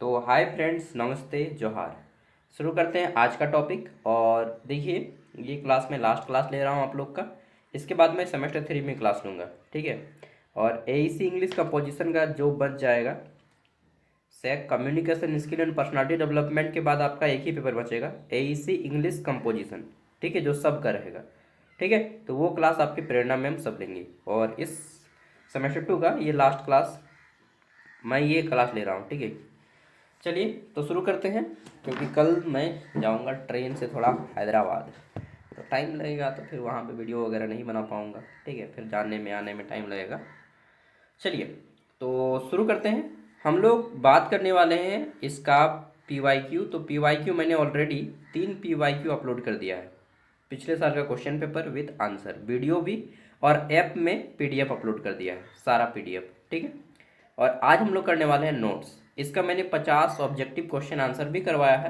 तो hi friends, नमस्ते, जोहार। शुरू करते हैं आज का टॉपिक। और देखिए, ये क्लास में लास्ट क्लास ले रहा हूँ आप लोग का। इसके बाद मैं सेमेस्टर 3 में क्लास लूँगा, ठीक है। और एईसी इंग्लिश कंपोजिशन का जो बच जाएगा, SEC communication skill and personality development के बाद आपका एक ही पेपर बचेगा, एईसी इंग्लिश कंपोजिशन, ठीक है, जो सब का रहेगा। ठीक है, तो वो क्लास आपकी प्रेरणा मैम सब लेंगी। और इस सेमेस्टर 2 का ये लास्ट क्लास मैं ये क्लास ले रहा हूँ, ठीक है। चलिए तो शुरू करते हैं, क्योंकि कल मैं जाऊंगा ट्रेन से थोड़ा हैदराबाद, तो टाइम लगेगा, तो फिर वहाँ पे वीडियो वगैरह नहीं बना पाऊँगा, ठीक है। फिर जाने में आने में टाइम लगेगा। चलिए तो शुरू करते हैं। हम लोग बात करने वाले हैं इसका पीवाईक्यू। तो पीवाईक्यू मैंने ऑलरेडी 3 पीवाईक्यू अपलोड कर दिया है। पिछले साल का question paper with answer, video भी, और ऐप में पीडीएफ अपलोड कर दिया है, सारा पीडीएफ, ठीक है। और आज हम लोग करने वाले हैं नोट्स। इसका मैंने 50 ऑब्जेक्टिव क्वेश्चन आंसर भी करवाया है।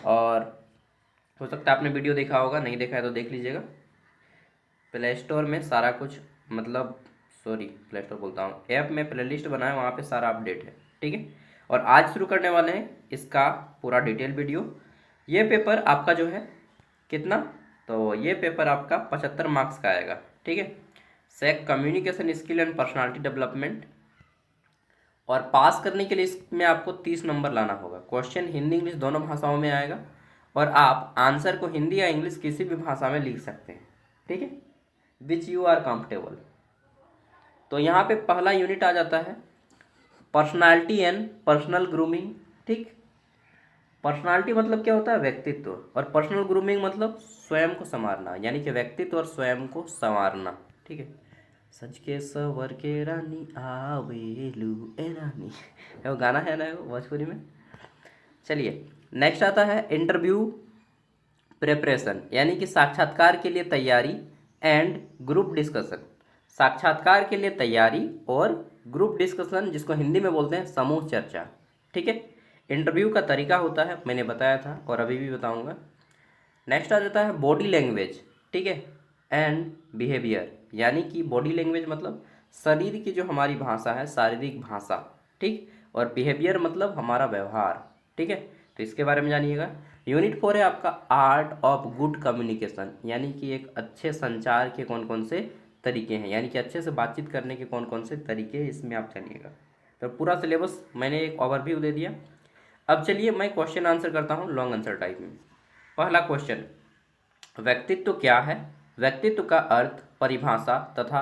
और हो सकता है आपने वीडियो देखा होगा, नहीं देखा है तो देख लीजिएगा। प्ले स्टोर में सारा कुछ, मतलब सॉरी, प्ले स्टोर बोलता हूँ, ऐप में प्लेलिस्ट बना है, वहाँ पे सारा अपडेट है, ठीक है। और आज शुरू करने वाले हैं इसका पूरा डिटेल वीडियो। ये पेपर आपका जो है कितना, तो ये पेपर आपका 75 मार्क्स का आएगा, ठीक है। SEC communication skill and personality development. और पास करने के लिए इसमें आपको 30 नंबर लाना होगा। क्वेश्चन हिंदी इंग्लिश दोनों भाषाओं में आएगा, और आप आंसर को हिंदी या इंग्लिश किसी भी भाषा में लिख सकते हैं, ठीक है, विच यू आर कंफर्टेबल। तो यहाँ पे पहला यूनिट आ जाता है पर्सनालिटी एंड पर्सनल ग्रूमिंग, ठीक। पर्सनालिटी मतलब क्या होता है, व्यक्तित्व। और पर्सनल ग्रूमिंग मतलब स्वयं को संवारना, यानी कि व्यक्तित्व और स्वयं को संवारना, ठीक है। सज के सवर के रानी आवेलू ए रानी, है वो गाना, है ना वो भोजपुरी में। चलिए नेक्स्ट आता है इंटरव्यू प्रिपरेशन, यानी कि साक्षात्कार के लिए तैयारी, एंड ग्रुप डिस्कशन। साक्षात्कार के लिए तैयारी और ग्रुप डिस्कशन, जिसको हिंदी में बोलते हैं समूह चर्चा, ठीक है। इंटरव्यू का तरीका होता है, मैंने बताया था और अभी भी बताऊंगा। नेक्स्ट आ जाता है बॉडी लैंग्वेज, ठीक है, एंड बिहेवियर, यानी कि बॉडी लैंग्वेज मतलब शरीर की जो हमारी भाषा है, शारीरिक भाषा, ठीक। और बिहेवियर मतलब हमारा व्यवहार, ठीक है। तो इसके बारे में जानिएगा। यूनिट 4 है आपका आर्ट ऑफ गुड कम्युनिकेशन, यानी कि एक अच्छे संचार के कौन कौन से तरीके हैं, यानी कि अच्छे से बातचीत करने के कौन कौन से तरीके हैं, इसमें आप जानिएगा। तो पूरा सिलेबस मैंने एक ओवरव्यू दे दिया। अब चलिए मैं क्वेश्चन आंसर करता हूँ लॉन्ग आंसर टाइप में। पहला क्वेश्चन, व्यक्तित्व क्या है? व्यक्तित्व का अर्थ, परिभाषा तथा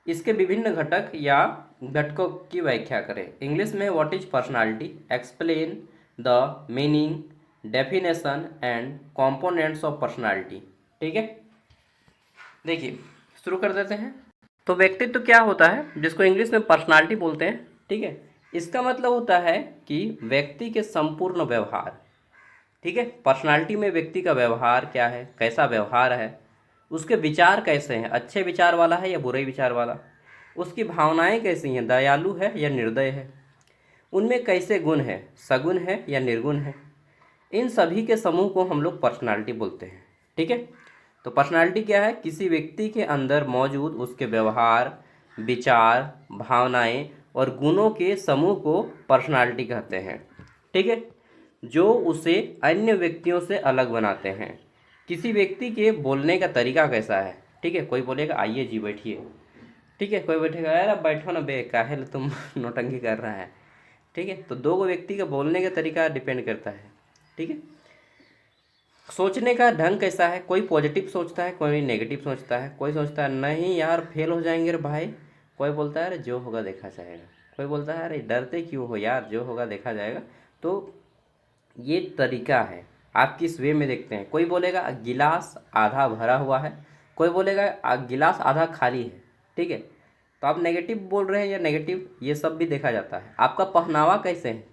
इसके विभिन्न घटक या घटकों की व्याख्या करें। इंग्लिश में what is personality, explain the meaning, definition and components of personality, ठीक है। देखिए शुरू कर देते हैं। तो व्यक्तित्व क्या होता है, जिसको इंग्लिश में पर्सनालिटी बोलते हैं, ठीक है। इसका मतलब होता है कि व्यक्ति के संपूर्ण व्यवहार, ठीक है। पर्सनालिटी में व्यक्ति का व्यवहार क्या है, कैसा व्यवहार है, उसके विचार कैसे हैं, अच्छे विचार वाला है या बुरे विचार वाला, उसकी भावनाएं कैसी हैं, दयालु है या निर्दय है, उनमें कैसे गुण है, सगुण है या निर्गुण है। इन सभी के समूह को हम लोग पर्सनालिटी बोलते हैं, ठीक है। तो पर्सनालिटी क्या है, किसी व्यक्ति के अंदर मौजूद उसके व्यवहार, विचार, भावनाएं और गुणों के समूह को पर्सनालिटी कहते हैं, ठीक है, जो उसे अन्य व्यक्तियों से अलग बनाते हैं। किसी व्यक्ति के बोलने का तरीका कैसा है, ठीक है। कोई बोलेगा आइए जी बैठिए, ठीक है। कोई बैठेगा यार अब बैठो ना बे, काहे तुम नौटंकी कर रहा है, ठीक है। तो दो व्यक्ति का बोलने का तरीका डिपेंड करता है, ठीक है। सोचने का ढंग कैसा है, कोई पॉजिटिव सोचता है, कोई नेगेटिव सोचता है, कोई सोचता है नहीं यार फेल हो जाएंगे रे भाई, कोई बोलता है अरे जो होगा देखा जाएगा, कोई बोलता है अरे डरते क्यों हो यार, जो होगा देखा जाएगा। तो ये तरीका है, आप किस वे में देखते हैं। कोई बोलेगा गिलास आधा भरा हुआ है, कोई बोलेगा गिलास आधा खाली है, ठीक है। तो आप नेगेटिव बोल रहे हैं या नेगेटिव, ये सब भी देखा जाता है। आपका पहनावा कैसे है,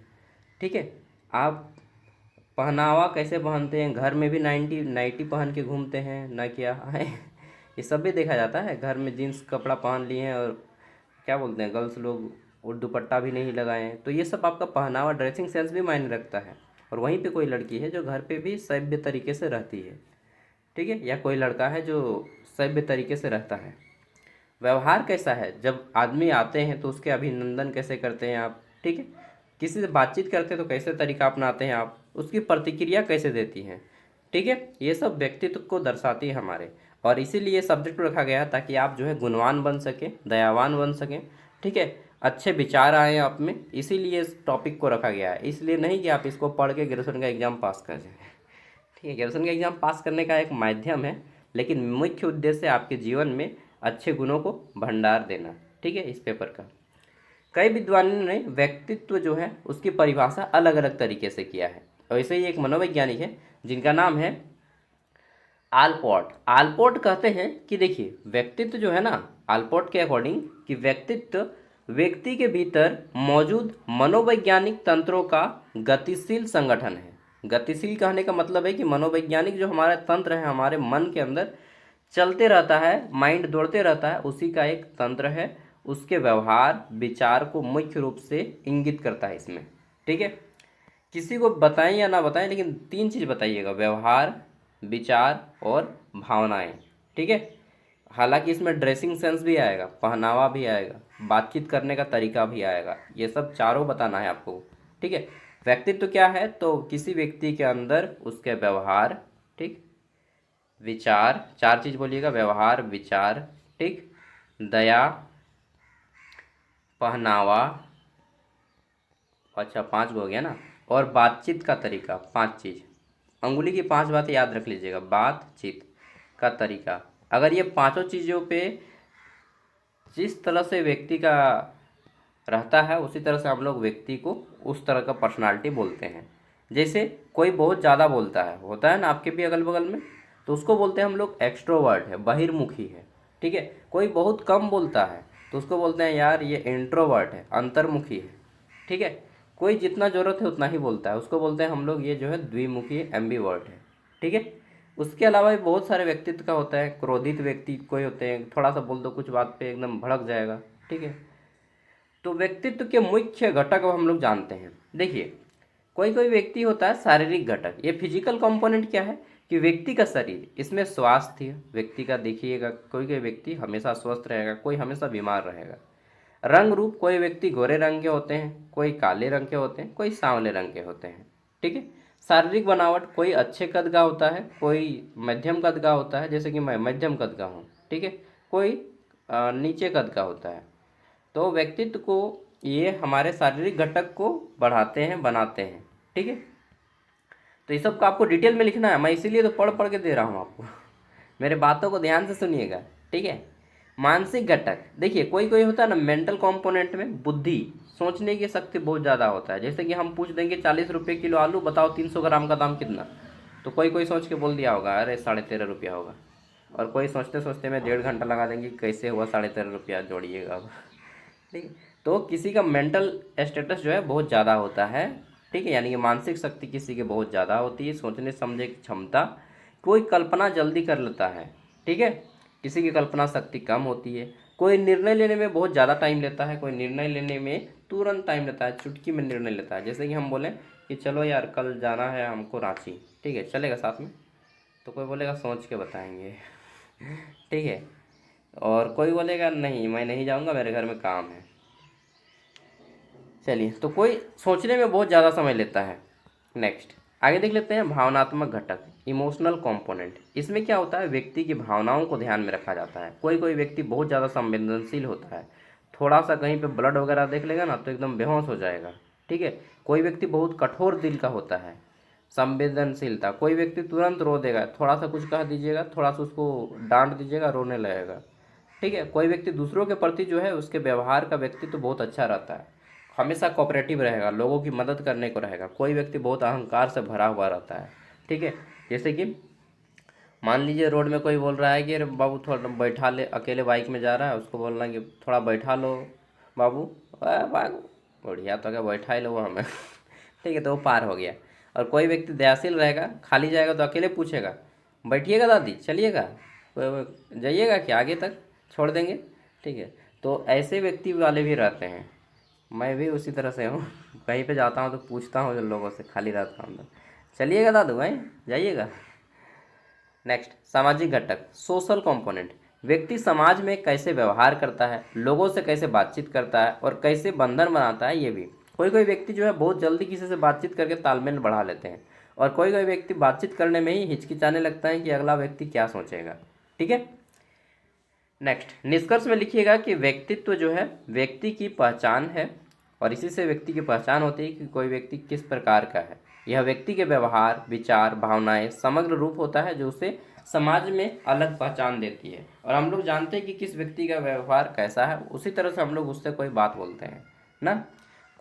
ठीक है, आप पहनावा कैसे पहनते हैं, घर में भी नाइटी नाइटी पहन के घूमते हैं ना, क्या है ये सब भी देखा जाता है। घर में जीन्स कपड़ा पहन लिए हैं और क्या बोलते हैं गर्ल्स लोग, और दुपट्टा भी नहीं लगाए हैं, तो ये सब आपका पहनावा, ड्रेसिंग सेंस भी मायने रखता है। और वहीं पे कोई लड़की है जो घर पे भी सभ्य तरीके से रहती है, ठीक है, या कोई लड़का है जो सभ्य तरीके से रहता है। व्यवहार कैसा है, जब आदमी आते हैं तो उसके अभिनंदन कैसे करते हैं आप, ठीक है। किसी से बातचीत करते हैं तो कैसे तरीका अपनाते हैं आप, उसकी प्रतिक्रिया कैसे देती हैं, ठीक है। ये सब व्यक्तित्व को दर्शाती है हमारे, और इसीलिए सब्जेक्ट रखा गया है ताकि आप जो है गुणवान बन सकें, दयावान बन सकें, ठीक है। अच्छे विचार आए आप में, इसीलिए इस टॉपिक को रखा गया है। इसलिए नहीं कि आप इसको पढ़ के ग्रेजुएशन का एग्ज़ाम पास कर जाएं, ठीक है। ग्रेजुएशन का एग्ज़ाम पास करने का एक माध्यम है, लेकिन मुख्य उद्देश्य आपके जीवन में अच्छे गुणों को भंडार देना, ठीक है, इस पेपर का। कई विद्वानों ने व्यक्तित्व जो है उसकी परिभाषा अलग अलग तरीके से किया है, और ऐसे ही एक मनोवैज्ञानिक है जिनका नाम है आलपोर्ट। आलपोर्ट कहते हैं कि देखिए व्यक्तित्व जो है ना, आलपोर्ट के अकॉर्डिंग, कि व्यक्तित्व व्यक्ति के भीतर मौजूद मनोवैज्ञानिक तंत्रों का गतिशील संगठन है। गतिशील कहने का मतलब है कि मनोवैज्ञानिक जो हमारा तंत्र है, हमारे मन के अंदर चलते रहता है, माइंड दौड़ते रहता है, उसी का एक तंत्र है। उसके व्यवहार विचार को मुख्य रूप से इंगित करता है इसमें, ठीक है। किसी को बताएं या ना बताएं, लेकिन तीन चीज़ बताइएगा: व्यवहार, विचार और भावनाएं, ठीक है। हालांकि इसमें ड्रेसिंग सेंस भी आएगा, पहनावा भी आएगा, बातचीत करने का तरीका भी आएगा, ये सब चारों बताना है आपको, ठीक है। व्यक्तित्व क्या है, तो किसी व्यक्ति के अंदर उसके व्यवहार, ठीक, विचार, चार चीज़ बोलिएगा: व्यवहार, विचार, ठीक, दया, पहनावा, अच्छा पांच हो गया ना, और बातचीत का तरीका। पांच चीज़, अंगुली की पांच बातें याद रख लीजिएगा: बातचीत का तरीका। अगर ये पांचों चीज़ों पे जिस तरह से व्यक्ति का रहता है, उसी तरह से हम लोग व्यक्ति को उस तरह का पर्सनालिटी बोलते हैं। जैसे कोई बहुत ज़्यादा बोलता है, होता है ना आपके भी अगल बगल में, तो उसको बोलते हैं हम लोग एक्सट्रोवर्ट है, बहिर्मुखी है, ठीक है। कोई बहुत कम बोलता है तो उसको बोलते हैं यार ये इंट्रोवर्ट है, अंतर्मुखी है, ठीक है। कोई जितना ज़रूरत है उतना ही बोलता है, उसको बोलते हैं हम लोग ये जो है द्विमुखी, एम्बीवर्ट है, ठीक है। उसके अलावा भी बहुत सारे व्यक्तित्व का होता है। क्रोधित व्यक्ति कोई होते हैं, थोड़ा सा बोल दो कुछ बात पे एकदम भड़क जाएगा, ठीक है। तो व्यक्तित्व के मुख्य घटक अब हम लोग जानते हैं। देखिए कोई कोई व्यक्ति होता है शारीरिक घटक। ये फिजिकल कंपोनेंट क्या है कि व्यक्ति का शरीर, इसमें स्वास्थ्य व्यक्ति का देखिएगा, कोई कोई व्यक्ति हमेशा स्वस्थ रहेगा, कोई हमेशा बीमार रहेगा। रंग रूप, कोई व्यक्ति गोरे रंग के होते हैं, कोई काले रंग के होते हैं, कोई सांवले रंग के होते हैं, ठीक है। शारीरिक बनावट, कोई अच्छे कद का होता है, कोई मध्यम कद का होता है, जैसे कि मैं मध्यम कद का हूँ, ठीक है। कोई नीचे कद का होता है। तो व्यक्तित्व को ये हमारे शारीरिक घटक को बढ़ाते हैं, बनाते हैं, ठीक है। तो ये सब का आपको डिटेल में लिखना है, मैं इसीलिए तो पढ़ पढ़ के दे रहा हूँ आपको। मेरे बातों को ध्यान से सुनिएगा, ठीक है। मानसिक घटक, देखिए कोई कोई होता है ना मेंटल कंपोनेंट में, बुद्धि, सोचने की शक्ति बहुत ज़्यादा होता है। जैसे कि हम पूछ देंगे 40 रुपये किलो आलू, बताओ 300 ग्राम का दाम कितना, तो कोई कोई सोच के बोल दिया होगा अरे 13.5 रुपया होगा, और कोई सोचते सोचते में 1.5 घंटा लगा देंगे कैसे हुआ 13.5 रुपया, जोड़िएगा अब, ठीक है। तो किसी का मेंटल स्टेटस जो है बहुत ज़्यादा होता है, ठीक है, यानी कि मानसिक शक्ति किसी की बहुत ज़्यादा होती है, सोचने समझने की क्षमता। कोई कल्पना जल्दी कर लेता है, ठीक है, किसी की कल्पना शक्ति कम होती है। कोई निर्णय लेने में बहुत ज़्यादा टाइम लेता है, कोई निर्णय लेने में तुरंत टाइम लेता है, चुटकी में निर्णय लेता है। जैसे कि हम बोलें कि चलो यार कल जाना है हमको रांची, ठीक है, चलेगा साथ में, तो कोई बोलेगा सोच के बताएंगे, ठीक है। और कोई बोलेगा नहीं मैं नहीं जाऊँगा, मेरे घर में काम है। चलिए, तो कोई सोचने में बहुत ज़्यादा समय लेता है। नेक्स्ट आगे देख लेते हैं भावनात्मक घटक, इमोशनल कंपोनेंट। इसमें क्या होता है, व्यक्ति की भावनाओं को ध्यान में रखा जाता है। कोई कोई व्यक्ति बहुत ज़्यादा संवेदनशील होता है, थोड़ा सा कहीं पे ब्लड वगैरह देख लेगा ना तो एकदम बेहोश हो जाएगा, ठीक है। कोई व्यक्ति बहुत कठोर दिल का होता है, संवेदनशीलता, कोई व्यक्ति तुरंत रो देगा, थोड़ा सा कुछ कह दीजिएगा, थोड़ा सा उसको डांट दीजिएगा रोने लगेगा, ठीक है। कोई व्यक्ति दूसरों के प्रति जो है उसके व्यवहार का व्यक्तित्व बहुत अच्छा रहता है, हमेशा कोऑपरेटिव रहेगा, लोगों की मदद करने को रहेगा। कोई व्यक्ति बहुत अहंकार से भरा हुआ रहता है, ठीक है। जैसे कि मान लीजिए रोड में कोई बोल रहा है कि अरे बाबू थोड़ा बैठा ले, अकेले बाइक में जा रहा है, उसको बोलना कि थोड़ा बैठा लो बाबू, बाबू बढ़िया तो क्या बैठा ही लो हमें, ठीक है, तो वो पार हो गया। और कोई व्यक्ति दयाशील रहेगा, खाली जाएगा तो अकेले पूछेगा बैठिएगा दादी, चलिएगा, जाइएगा क्या आगे तक, छोड़ देंगे, ठीक है। तो ऐसे व्यक्ति वाले भी रहते हैं। मैं भी उसी तरह से हूँ, कहीं पे जाता हूँ तो पूछता हूँ जिन लोगों से, खाली रहता हूँ तो चलिएगा दादू भाई, जाइएगा। नेक्स्ट सामाजिक घटक, सोशल कंपोनेंट। व्यक्ति समाज में कैसे व्यवहार करता है, लोगों से कैसे बातचीत करता है और कैसे बंधन बनाता है, ये भी। कोई कोई व्यक्ति जो है बहुत जल्दी किसी से बातचीत करके तालमेल बढ़ा लेते हैं, और कोई कोई व्यक्ति बातचीत करने में ही हिचकिचाने लगता है कि अगला व्यक्ति क्या सोचेगा। ठीक है। नेक्स्ट, निष्कर्ष में लिखिएगा कि व्यक्तित्व जो है व्यक्ति की पहचान है, और इसी से व्यक्ति की पहचान होती है कि कोई व्यक्ति किस प्रकार का है। यह व्यक्ति के व्यवहार, विचार, भावनाएं समग्र रूप होता है जो उसे समाज में अलग पहचान देती है। और हम लोग जानते हैं कि किस व्यक्ति का व्यवहार कैसा है, उसी तरह से हम लोग उससे कोई बात बोलते हैं ना।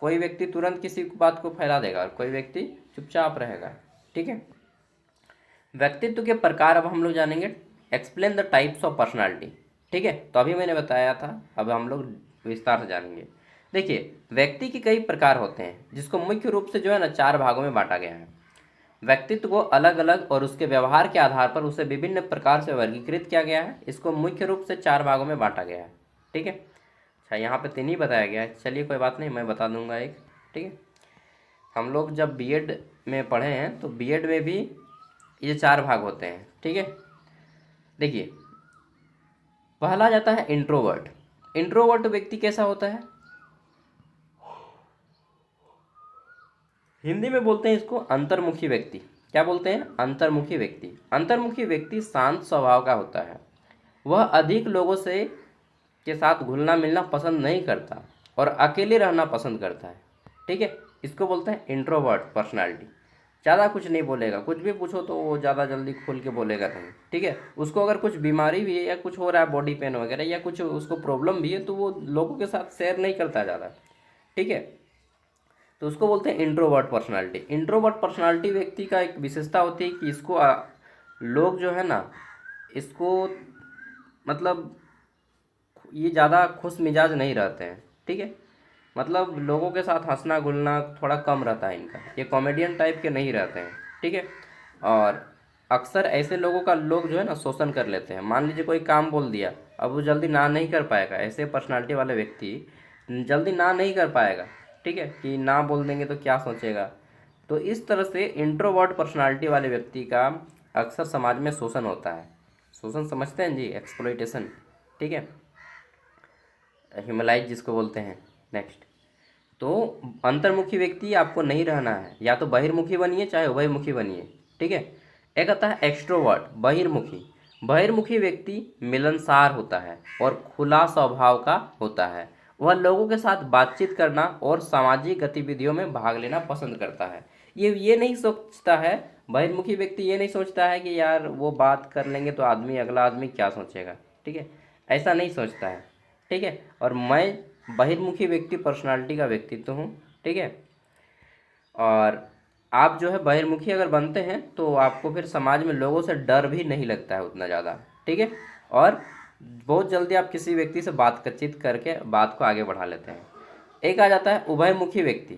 कोई व्यक्ति तुरंत किसी बात को फैला देगा और कोई व्यक्ति चुपचाप रहेगा। ठीक है। व्यक्तित्व के प्रकार अब हम लोग जानेंगे। Explain the types of personality. ठीक है, तो अभी मैंने बताया था, अब हम लोग विस्तार से जानेंगे। देखिए, व्यक्ति के कई प्रकार होते हैं जिसको मुख्य रूप से जो है ना 4 भागों में बांटा गया है। व्यक्तित्व को अलग अलग और उसके व्यवहार के आधार पर उसे विभिन्न प्रकार से वर्गीकृत किया गया है। इसको मुख्य रूप से 4 भागों में बांटा गया है। ठीक है। अच्छा, यहाँ पे 3 ही बताया गया है, चलिए कोई बात नहीं, मैं बता दूंगा एक। ठीक है। हम लोग जब बीएड में पढ़े हैं तो बीएड में भी ये 4 भाग होते हैं। ठीक है। देखिए, पहला जाता है इंट्रोवर्ट। इंट्रोवर्ट व्यक्ति कैसा होता है, हिंदी में बोलते हैं इसको अंतर्मुखी व्यक्ति। क्या बोलते हैं, अंतर्मुखी व्यक्ति। अंतर्मुखी व्यक्ति शांत स्वभाव का होता है। वह अधिक लोगों से के साथ घुलना मिलना पसंद नहीं करता और अकेले रहना पसंद करता है। ठीक है, इसको बोलते हैं इंट्रोवर्ट पर्सनालिटी। ज़्यादा कुछ नहीं बोलेगा, कुछ भी पूछो तो वो ज़्यादा जल्दी खुल के बोलेगा नहीं। ठीक है। उसको अगर कुछ बीमारी भी है या कुछ हो रहा है, बॉडी पेन वगैरह, या कुछ उसको प्रॉब्लम भी है, तो वो लोगों के साथ शेयर नहीं करता ज़्यादा। ठीक है। तो उसको बोलते हैं इंट्रोवर्ट पर्सनालिटी। इंट्रोवर्ट पर्सनालिटी व्यक्ति का एक विशेषता होती है कि इसको लोग जो है ना, इसको मतलब ये ज़्यादा खुश मिजाज नहीं रहते हैं। ठीक है। मतलब लोगों के साथ हंसना घुलना थोड़ा कम रहता है इनका, ये कॉमेडियन टाइप के नहीं रहते हैं। ठीक है। और अक्सर ऐसे लोगों का लोग जो है ना शोषण कर लेते हैं। मान लीजिए कोई काम बोल दिया, अब वो जल्दी ना नहीं कर पाएगा। ऐसे पर्सनालिटी वाले व्यक्ति जल्दी ना नहीं कर पाएगा। ठीक है, कि ना बोल देंगे तो क्या सोचेगा। तो इस तरह से इंट्रोवर्ट पर्सनालिटी वाले व्यक्ति का अक्सर समाज में शोषण होता है। शोषण समझते हैं जी, एक्सप्लॉइटेशन। ठीक है, ह्यूमलाइज जिसको बोलते हैं। नेक्स्ट, तो अंतर्मुखी व्यक्ति आपको नहीं रहना है, या तो बहिर्मुखी बनिए चाहे उभयमुखी बनिए। ठीक है। एक आता है एक्सट्रोवर्ट, बहिर्मुखी। बहिर्मुखी व्यक्ति मिलनसार होता है और खुला स्वभाव का होता है। वह लोगों के साथ बातचीत करना और सामाजिक गतिविधियों में भाग लेना पसंद करता है। ये नहीं सोचता है, बहिर्मुखी व्यक्ति ये नहीं सोचता है कि यार वो बात कर लेंगे तो अगला आदमी क्या सोचेगा। ठीक है, ऐसा नहीं सोचता है। ठीक है। और मैं बहिर्मुखी व्यक्ति पर्सनालिटी का व्यक्तित्व हूँ। ठीक है। और आप जो है बहिर्मुखी अगर बनते हैं तो आपको फिर समाज में लोगों से डर भी नहीं लगता है उतना ज़्यादा। ठीक है। और बहुत जल्दी आप किसी व्यक्ति से बातचीत करके बात को आगे बढ़ा लेते हैं। एक आ जाता है उभयमुखी व्यक्ति।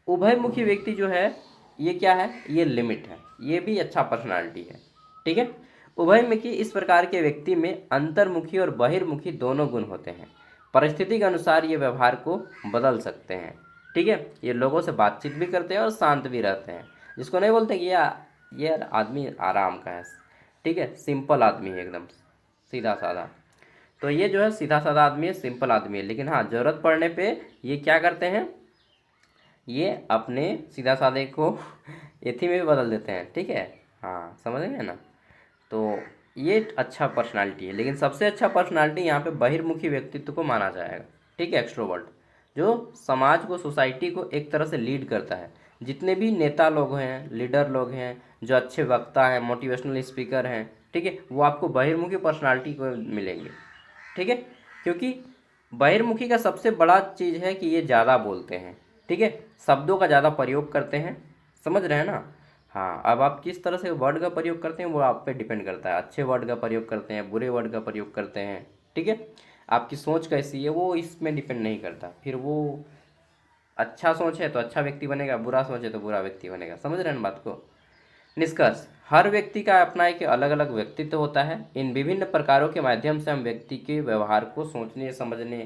उभयमुखी व्यक्ति जो है ये क्या है, ये लिमिट है, ये भी अच्छा पर्सनालिटी है। ठीक है। उभयमुखी इस प्रकार के व्यक्ति में अंतर्मुखी और बहिर्मुखी दोनों गुण होते हैं। परिस्थिति के अनुसार ये व्यवहार को बदल सकते हैं। ठीक है। ये लोगों से बातचीत भी करते हैं और शांत भी रहते हैं, जिसको नहीं बोलते कि ये आदमी आराम का है। ठीक है, सिंपल आदमी है, एकदम सीधा साधा। तो ये जो है सीधा साधा आदमी है, सिंपल आदमी है। लेकिन हाँ, ज़रूरत पड़ने पे ये क्या करते हैं, ये अपने सीधा साधे को एथी में भी बदल देते हैं। ठीक है, हाँ समझ गए ना। तो ये अच्छा पर्सनालिटी है, लेकिन सबसे अच्छा पर्सनालिटी यहाँ पे बहिर्मुखी व्यक्तित्व को माना जाएगा। ठीक है, एक्सट्रोवर्ट, जो समाज को, सोसाइटी को एक तरह से लीड करता है। जितने भी नेता लोग हैं, लीडर लोग हैं, जो अच्छे वक्ता हैं, मोटिवेशनल स्पीकर हैं, ठीक है, वो आपको बहिर्मुखी पर्सनालिटी को मिलेंगे। ठीक है, क्योंकि बहिर्मुखी का सबसे बड़ा चीज़ है कि ये ज़्यादा बोलते हैं। ठीक है, शब्दों का ज़्यादा प्रयोग करते हैं, समझ रहे हैं ना। हाँ, अब आप किस तरह से वर्ड का प्रयोग करते हैं वो आप पे डिपेंड करता है। अच्छे वर्ड का प्रयोग करते हैं, बुरे वर्ड का प्रयोग करते हैं। ठीक है, आपकी सोच कैसी है वो इसमें डिपेंड नहीं करता। फिर वो अच्छा सोच है तो अच्छा व्यक्ति बनेगा, बुरा सोच है तो बुरा व्यक्ति बनेगा। समझ रहे हैं ना बात को। निष्कर्ष, हर व्यक्ति का अपना एक अलग अलग व्यक्तित्व होता है। इन विभिन्न प्रकारों के माध्यम से हम व्यक्ति के व्यवहार को सोचने समझने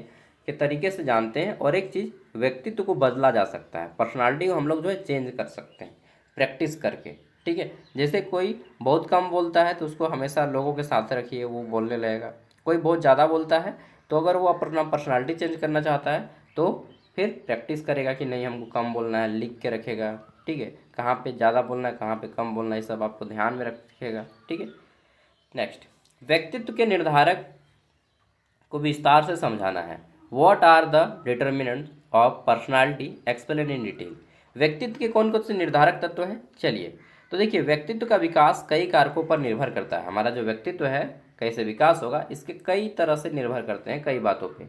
के तरीके से जानते हैं। और एक चीज़, व्यक्तित्व को बदला जा सकता है, पर्सनालिटी को हम लोग जो है चेंज कर सकते हैं प्रैक्टिस करके। ठीक है, जैसे कोई बहुत कम बोलता है तो उसको हमेशा लोगों के साथ रखिए, वो बोलने लगेगा। कोई बहुत ज़्यादा बोलता है तो अगर वो अपना पर्सनालिटी चेंज करना चाहता है तो फिर प्रैक्टिस करेगा कि नहीं हमको कम बोलना है, लिख के रखेगा, ठीक है, कहाँ पे ज़्यादा बोलना है कहाँ पे कम बोलना है, ये सब आपको ध्यान में रखिएगा, ठीक है। नेक्स्ट, व्यक्तित्व के निर्धारक को विस्तार से समझाना है। What are the determinants of personality, explain in detail. व्यक्तित्व के कौन कौन से निर्धारक तत्व हैं, चलिए। तो देखिए, व्यक्तित्व का विकास कई कारकों पर निर्भर करता है। हमारा जो व्यक्तित्व है कैसे विकास होगा, इसके कई तरह से निर्भर करते हैं, कई बातों पे,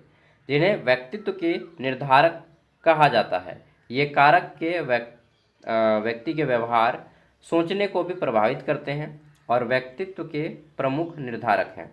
जिन्हें व्यक्तित्व के निर्धारक कहा जाता है। ये कारक के व्यक्ति के व्यवहार, सोचने को भी प्रभावित करते हैं और व्यक्तित्व के प्रमुख निर्धारक हैं।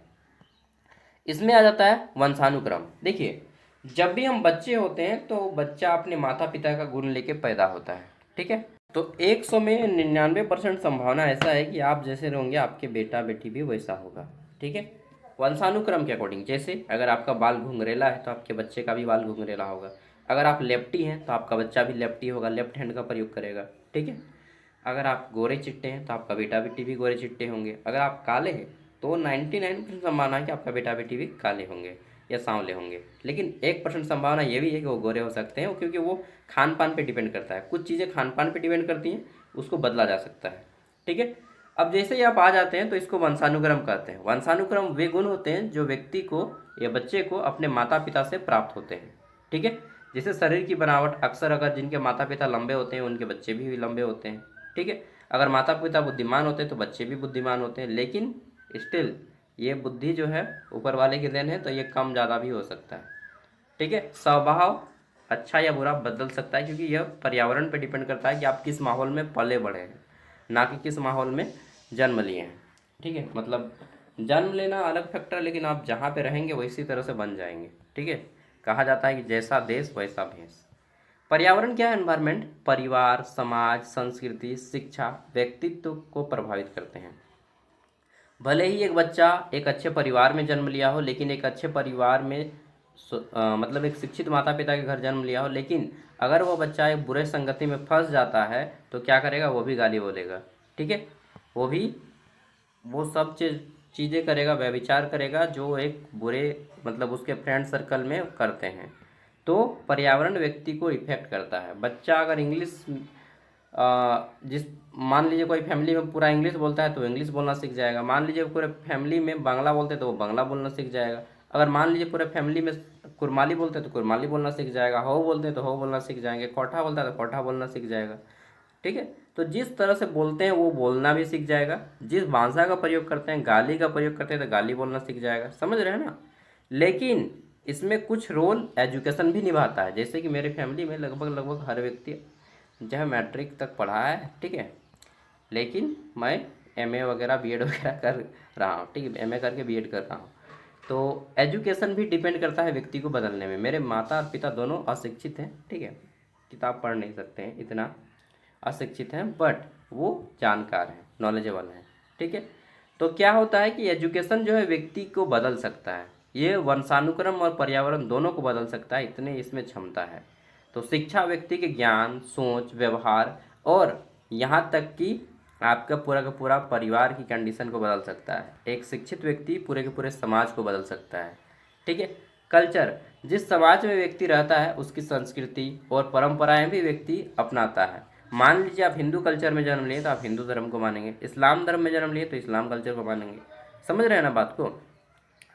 इसमें आ जाता है वंशानुक्रम। देखिए, जब भी हम बच्चे होते हैं तो बच्चा अपने माता पिता का गुण लेके पैदा होता है, ठीक है। तो 100 में 99% संभावना ऐसा है कि आप जैसे रहेंगे आपके बेटा बेटी भी वैसा होगा, ठीक है। वंशानुक्रम के अकॉर्डिंग, जैसे अगर आपका बाल घुंघरेला है तो आपके बच्चे का भी बाल घुंघरेला होगा। अगर आप लेफ्टी हैं तो आपका बच्चा भी लेफ्टी होगा, लेफ्ट हैंड का प्रयोग करेगा, ठीक है। अगर आप गोरे चिट्टे हैं तो आपका बेटा बेटी भी गोरे चिट्टे होंगे। अगर आप काले हैं तो 99% संभावना है कि आपका बेटा बेटी भी काले होंगे या सांवले होंगे। लेकिन 1% संभावना ये भी है कि वो गोरे हो सकते हैं, क्योंकि वो खान पान पे डिपेंड करता है। कुछ चीज़ें खान पान पे डिपेंड करती हैं, उसको बदला जा सकता है, ठीक है। अब जैसे ही आप आ जाते हैं तो इसको वंशानुक्रम कहते हैं। वंशानुक्रम वे गुण होते हैं जो व्यक्ति को या बच्चे को अपने माता पिता से प्राप्त होते हैं, ठीक है। जैसे शरीर की बनावट, अक्सर अगर जिनके माता पिता लंबे होते हैं उनके बच्चे भी लंबे होते हैं, ठीक है। अगर माता पिता बुद्धिमान होते हैं तो बच्चे भी बुद्धिमान होते हैं। लेकिन स्टिल ये बुद्धि जो है ऊपर वाले की देन है, तो ये कम ज़्यादा भी हो सकता है, ठीक है। स्वभाव अच्छा या बुरा बदल सकता है, क्योंकि यह पर्यावरण पर डिपेंड करता है कि आप किस माहौल में पले बढ़े हैं, ना कि किस माहौल में जन्म लिए हैं, ठीक है। मतलब जन्म लेना अलग फैक्टर, लेकिन आप जहाँ पे रहेंगे वैसी तरह से बन जाएंगे, ठीक है। कहा जाता है कि जैसा देश वैसा भेष। पर्यावरण क्या है? एनवायरनमेंट परिवार, समाज, संस्कृति, शिक्षा व्यक्तित्व को प्रभावित करते हैं। भले ही एक बच्चा एक अच्छे परिवार में जन्म लिया हो, लेकिन एक अच्छे परिवार में मतलब एक शिक्षित माता पिता के घर जन्म लिया हो, लेकिन अगर वो बच्चा एक बुरे संगति में फंस जाता है तो क्या करेगा? वो भी गाली बोलेगा, ठीक है। वो सब चीज़ें करेगा, व्यभिचार करेगा जो एक बुरे मतलब उसके फ्रेंड सर्कल में करते हैं। तो पर्यावरण व्यक्ति को इफेक्ट करता है। बच्चा अगर इंग्लिश जिस मान लीजिए कोई फैमिली में पूरा इंग्लिश बोलता है तो इंग्लिश बोलना सीख जाएगा। मान लीजिए पूरे फैमिली में बांग्ला बोलते हैं तो वो बांग्ला बोलना सीख जाएगा। अगर मान लीजिए पूरे फैमिली में कुरमाली बोलते हैं तो कुरमाली बोलना सीख जाएगा। हो बोलते हैं तो हो बोलना सीख जाएंगे। कोठा बोलता है तो कोठा बोलना सीख जाएगा, ठीक है। तो जिस तरह से बोलते हैं वो बोलना भी सीख जाएगा। जिस भाषा का प्रयोग करते हैं, गाली का प्रयोग करते हैं तो गाली बोलना सीख जाएगा, समझ रहे हैं ना। लेकिन इसमें कुछ रोल एजुकेशन भी निभाता है। जैसे कि मेरे फैमिली में लगभग हर व्यक्ति जो है मैट्रिक तक पढ़ा है, ठीक है। लेकिन मैं एमए वगैरह बीएड वगैरह कर रहा हूँ, ठीक है, एमए करके बीएड कर रहा हूँ। तो एजुकेशन भी डिपेंड करता है व्यक्ति को बदलने में। मेरे माता और पिता दोनों अशिक्षित हैं, ठीक है, किताब पढ़ नहीं सकते हैं, इतना अशिक्षित हैं, बट वो जानकार हैं, नॉलेजेबल हैं, ठीक है। तो क्या होता है कि एजुकेशन जो है व्यक्ति को बदल सकता है। ये वंशानुक्रम और पर्यावरण दोनों को बदल सकता है, इतने इसमें क्षमता है। तो शिक्षा व्यक्ति के ज्ञान, सोच, व्यवहार और यहाँ तक कि आपका पूरा का पूरा परिवार की कंडीशन को बदल सकता है। एक शिक्षित व्यक्ति पूरे के पूरे समाज को बदल सकता है, ठीक है। कल्चर, जिस समाज में व्यक्ति रहता है उसकी संस्कृति और परंपराएं भी व्यक्ति अपनाता है। मान लीजिए आप हिंदू कल्चर में जन्म लिए तो आप हिंदू धर्म को मानेंगे, इस्लाम धर्म में जन्म लिए तो इस्लाम कल्चर को मानेंगे, समझ रहे हैं ना बात को।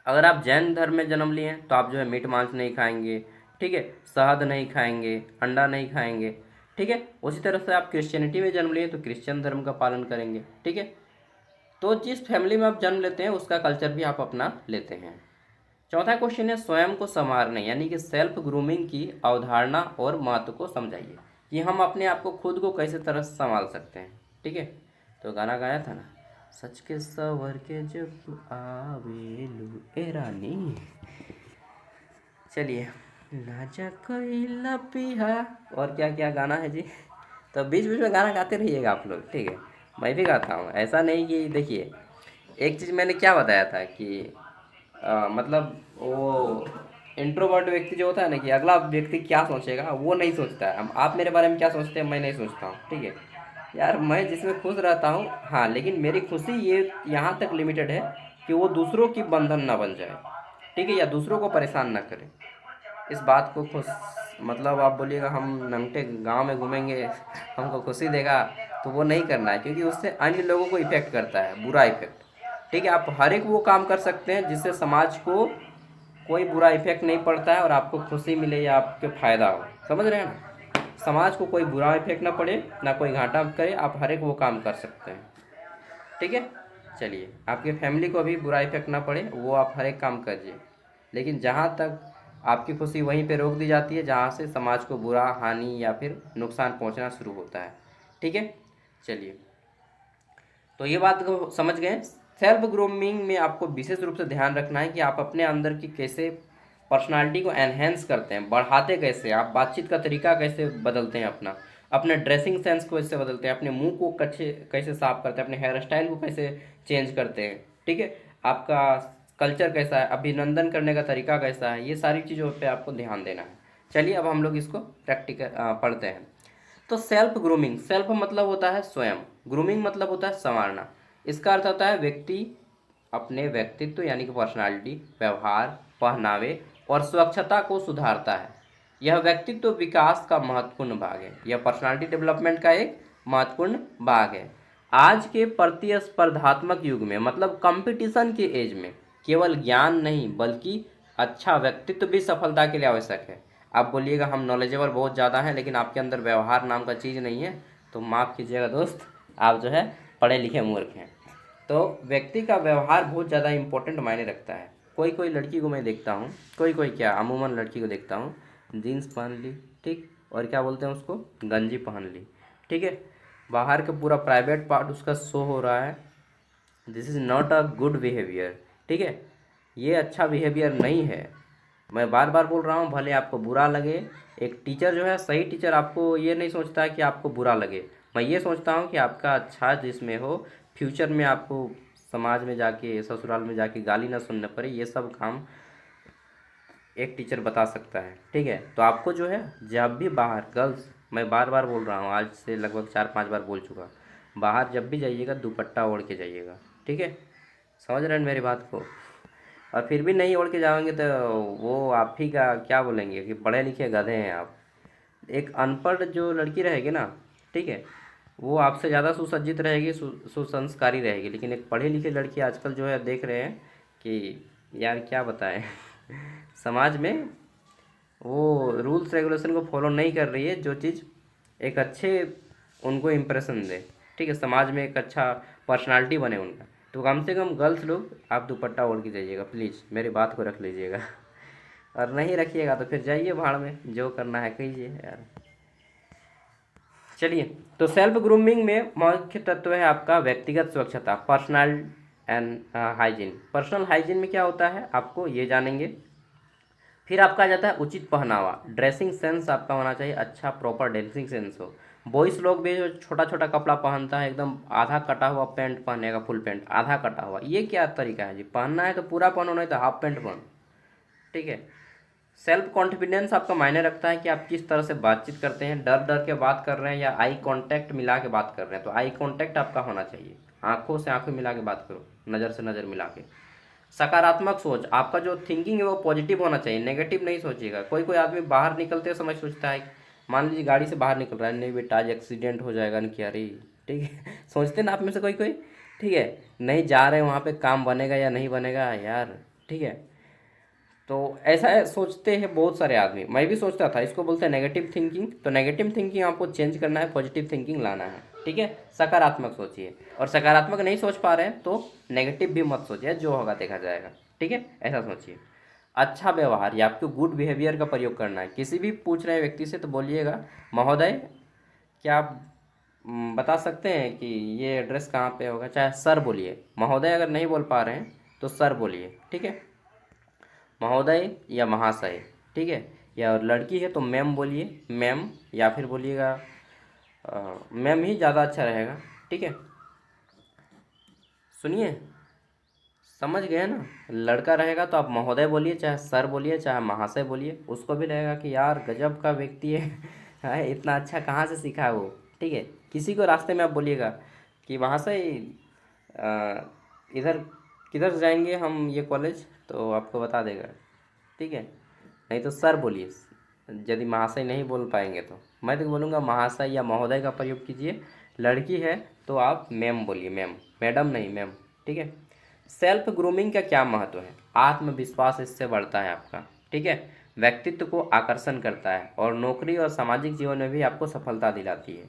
अगर आप जैन धर्म में जन्म लिए हैं तो आप जो है मीट मांस नहीं खाएंगे, ठीक है, शहद नहीं खाएंगे, अंडा नहीं खाएंगे, ठीक है। उसी तरह से आप क्रिश्चियनिटी में जन्म लिए तो क्रिश्चियन धर्म का पालन करेंगे, ठीक है। तो जिस फैमिली में आप जन्म लेते हैं उसका कल्चर भी आप अपना लेते हैं। चौथा क्वेश्चन है स्वयं को संवारने यानी कि सेल्फ ग्रूमिंग की अवधारणा और महत्व को समझाइए, कि हम अपने आप को खुद को कैसे तरह से संभाल सकते हैं, ठीक है। तो गाना गाया था ना, सच के सवर के जब आवेलू ए रानी, चलिए ना जा कोई लपिहा, और क्या क्या गाना है जी। तो बीच बीच में गाना गाते रहिएगा आप लोग, ठीक है। मैं भी गाता हूँ, ऐसा नहीं कि देखिए एक चीज़ मैंने क्या बताया था कि मतलब वो इंट्रोवर्ट व्यक्ति जो होता है ना, कि अगला व्यक्ति क्या सोचेगा वो नहीं सोचता है। अब आप मेरे बारे में क्या सोचते हैं मैं नहीं सोचता हूँ, ठीक है यार। मैं जिसमें खुश रहता हूँ, हाँ, लेकिन मेरी खुशी ये यहाँ तक लिमिटेड है कि वो दूसरों की बंधन ना बन जाए, ठीक है, या दूसरों को परेशान ना करे। इस बात को खुश, मतलब आप बोलिएगा हम नंगटे गांव में घूमेंगे हमको खुशी देगा, तो वो नहीं करना है, क्योंकि उससे अन्य लोगों को इफेक्ट करता है, बुरा इफेक्ट। ठीक है, आप हर एक वो काम कर सकते हैं जिससे समाज को कोई बुरा इफेक्ट नहीं पड़ता है और आपको खुशी मिले या आपके फायदा हो, समझ रहे हैं ना। समाज को कोई बुरा इफेक्ट ना पड़े, ना कोई घाटा करे, आप हर एक वो काम कर सकते हैं। ठीक है, चलिए, आपके फैमिली को भी बुरा इफेक्ट ना पड़े, वो आप हर एक काम करिए, लेकिन जहाँ तक आपकी खुशी वहीं पे रोक दी जाती है जहाँ से समाज को बुरा, हानि या फिर नुकसान पहुँचना शुरू होता है। ठीक है, चलिए, तो ये बात को समझ गए। सेल्फ ग्रूमिंग में आपको विशेष रूप से ध्यान रखना है कि आप अपने अंदर की कैसे पर्सनालिटी को एनहेंस करते हैं, बढ़ाते कैसे, आप बातचीत का तरीका कैसे बदलते हैं अपना, अपने ड्रेसिंग सेंस को कैसे बदलते हैं, अपने मुंह को कैसे कैसे साफ करते हैं, अपने हेयर स्टाइल को कैसे चेंज करते हैं। ठीक है, आपका कल्चर कैसा है, अभिनंदन करने का तरीका कैसा है, ये सारी चीज़ों पे आपको ध्यान देना है। चलिए, अब हम लोग इसको प्रैक्टिकल पढ़ते हैं। तो सेल्फ ग्रूमिंग, सेल्फ मतलब होता है स्वयं, ग्रूमिंग मतलब होता है संवारना। इसका अर्थ होता है व्यक्ति अपने व्यक्तित्व यानी कि पर्सनालिटी, व्यवहार, पहनावे और स्वच्छता को सुधारता है। यह व्यक्तित्व विकास का महत्वपूर्ण भाग है, यह पर्सनालिटी डेवलपमेंट का एक महत्वपूर्ण भाग है। आज के प्रतिस्पर्धात्मक युग में, मतलब कंपटीशन के एज में, केवल ज्ञान नहीं बल्कि अच्छा व्यक्तित्व भी सफलता के लिए आवश्यक है। आप बोलिएगा हम नॉलेजेबल बहुत ज़्यादा हैं लेकिन आपके अंदर व्यवहार नाम का चीज़ नहीं है, तो माफ़ कीजिएगा दोस्त, आप जो है पढ़े लिखे मूर्ख हैं। तो व्यक्ति का व्यवहार बहुत ज़्यादा इंपॉर्टेंट मायने रखता है। कोई कोई लड़की को मैं देखता हूँ, कोई कोई क्या, अमूमन लड़की को देखता हूँ, जीन्स पहन ली, ठीक, और क्या बोलते हैं उसको, गंजी पहन ली, ठीक है, बाहर का पूरा प्राइवेट पार्ट उसका शो हो रहा है। This is not a good behaviour. ठीक है, ये अच्छा बिहेवियर नहीं है। मैं बार बार बोल रहा हूँ, भले आपको बुरा लगे। एक टीचर जो है, सही टीचर आपको ये नहीं सोचता है कि आपको बुरा लगे। मैं ये सोचता हूँ कि आपका अच्छा जिसमें हो, फ्यूचर में आपको समाज में जाके, ससुराल में जाके गाली ना सुनने पड़े, ये सब काम एक टीचर बता सकता है। ठीक है, तो आपको जो है जब भी बाहर, गर्ल्स, मैं बार बार बोल रहा हूँ, आज से लगभग 4-5 बार बोल चुका, बाहर जब भी जाइएगा दुपट्टा ओढ़ के जाइएगा। ठीक है, समझ रहे हैं मेरी बात को। और फिर भी नहीं ओढ़ के जाओगे तो वो आप ही का क्या बोलेंगे कि पढ़े लिखे गधे हैं आप। एक अनपढ़ जो लड़की रहेगी ना, ठीक है, वो आपसे ज़्यादा सुसज्जित रहेगी, सुसंस्कारी रहेगी, लेकिन एक पढ़ी लिखी लड़की आजकल जो है देख रहे हैं कि यार क्या बताएं समाज में वो रूल्स रेगुलेशन को फॉलो नहीं कर रही है, जो चीज़ एक अच्छे उनको इम्प्रेशन दे। ठीक है, समाज में एक अच्छा पर्सनालिटी बने उनका। तो कम से कम गर्ल्स लोग आप दुपट्टा ओढ़ के जाइएगा प्लीज़, मेरी बात को रख लीजिएगा और नहीं रखिएगा तो फिर जाइए भाड़ में, जो करना है कीजिए यार। चलिए, तो सेल्फ ग्रूमिंग में मुख्य तत्व है आपका व्यक्तिगत स्वच्छता, personal and hygiene. Personal hygiene में क्या होता है आपको ये जानेंगे। फिर आपका आ जाता है उचित पहनावा, ड्रेसिंग सेंस आपका होना चाहिए अच्छा, प्रॉपर ड्रेसिंग सेंस हो। बॉयज़ लोग भी जो छोटा छोटा कपड़ा पहनता है, एकदम आधा कटा हुआ पैंट पहनेगा, फुल पैंट आधा कटा हुआ, ये क्या तरीका है जी, पहनना है तो पूरा पहनो, नहीं तो हाफ पैंट पहनो। ठीक है, सेल्फ कॉन्फिडेंस आपका मायने रखता है कि आप किस तरह से बातचीत करते हैं, डर डर के बात कर रहे हैं या आई कांटेक्ट मिला के बात कर रहे हैं। तो आई कांटेक्ट आपका होना चाहिए, आंखों से आंखें मिला के बात करो, नज़र से नज़र मिला के। सकारात्मक सोच, आपका जो थिंकिंग है वो पॉजिटिव होना चाहिए, नेगेटिव नहीं सोचिएगा। कोई कोई आदमी बाहर निकलते समय सोचता है, मान लीजिए गाड़ी से बाहर निकल रहा है, नहीं बेटा आज एक्सीडेंट हो जाएगा ना क्या रे, ठीक है सोचते ना आप में से कोई कोई, ठीक है, नहीं जा रहे हैं वहाँ पे, काम बनेगा या नहीं बनेगा यार। ठीक है, तो ऐसा सोचते हैं बहुत सारे आदमी, मैं भी सोचता था, इसको बोलते हैं नेगेटिव थिंकिंग। तो नेगेटिव थिंकिंग आपको चेंज करना है, पॉजिटिव थिंकिंग लाना है। ठीक है, सकारात्मक सोचिए, और सकारात्मक नहीं सोच पा रहे हैं तो नेगेटिव भी मत सोचिए, जो होगा देखा जाएगा। ठीक है, ऐसा सोचिए। अच्छा व्यवहार या आपको गुड बिहेवियर का प्रयोग करना है। किसी भी पूछ रहे व्यक्ति से तो बोलिएगा महोदय, क्या आप बता सकते हैं कि ये एड्रेस कहाँ पे होगा, चाहे सर बोलिए, महोदय अगर नहीं बोल पा रहे हैं तो सर बोलिए। ठीक है, महोदय या महाशय। ठीक है, या लड़की है तो मैम बोलिए, मैम, या फिर बोलिएगा मैम ही ज़्यादा अच्छा रहेगा। ठीक है, सुनिए, समझ गए ना। लड़का रहेगा तो आप महोदय बोलिए, चाहे सर बोलिए, चाहे महाशय बोलिए, उसको भी रहेगा कि यार गजब का व्यक्ति है है इतना अच्छा कहाँ से सीखा है वो। ठीक है, किसी को रास्ते में आप बोलिएगा कि महाशय इधर किधर से जाएंगे हम ये कॉलेज, तो आपको बता देगा। ठीक है, नहीं तो सर बोलिए, यदि महाशय नहीं बोल पाएंगे तो मैं तो बोलूँगा महाशय या महोदय का प्रयोग कीजिए। लड़की है तो आप मैम बोलिए, मैम, मैडम नहीं, मैम। ठीक है। सेल्फ ग्रूमिंग का क्या महत्व है? आत्मविश्वास इससे बढ़ता है आपका। ठीक है। व्यक्तित्व को आकर्षण करता है और नौकरी और सामाजिक जीवन में भी आपको सफलता दिलाती है।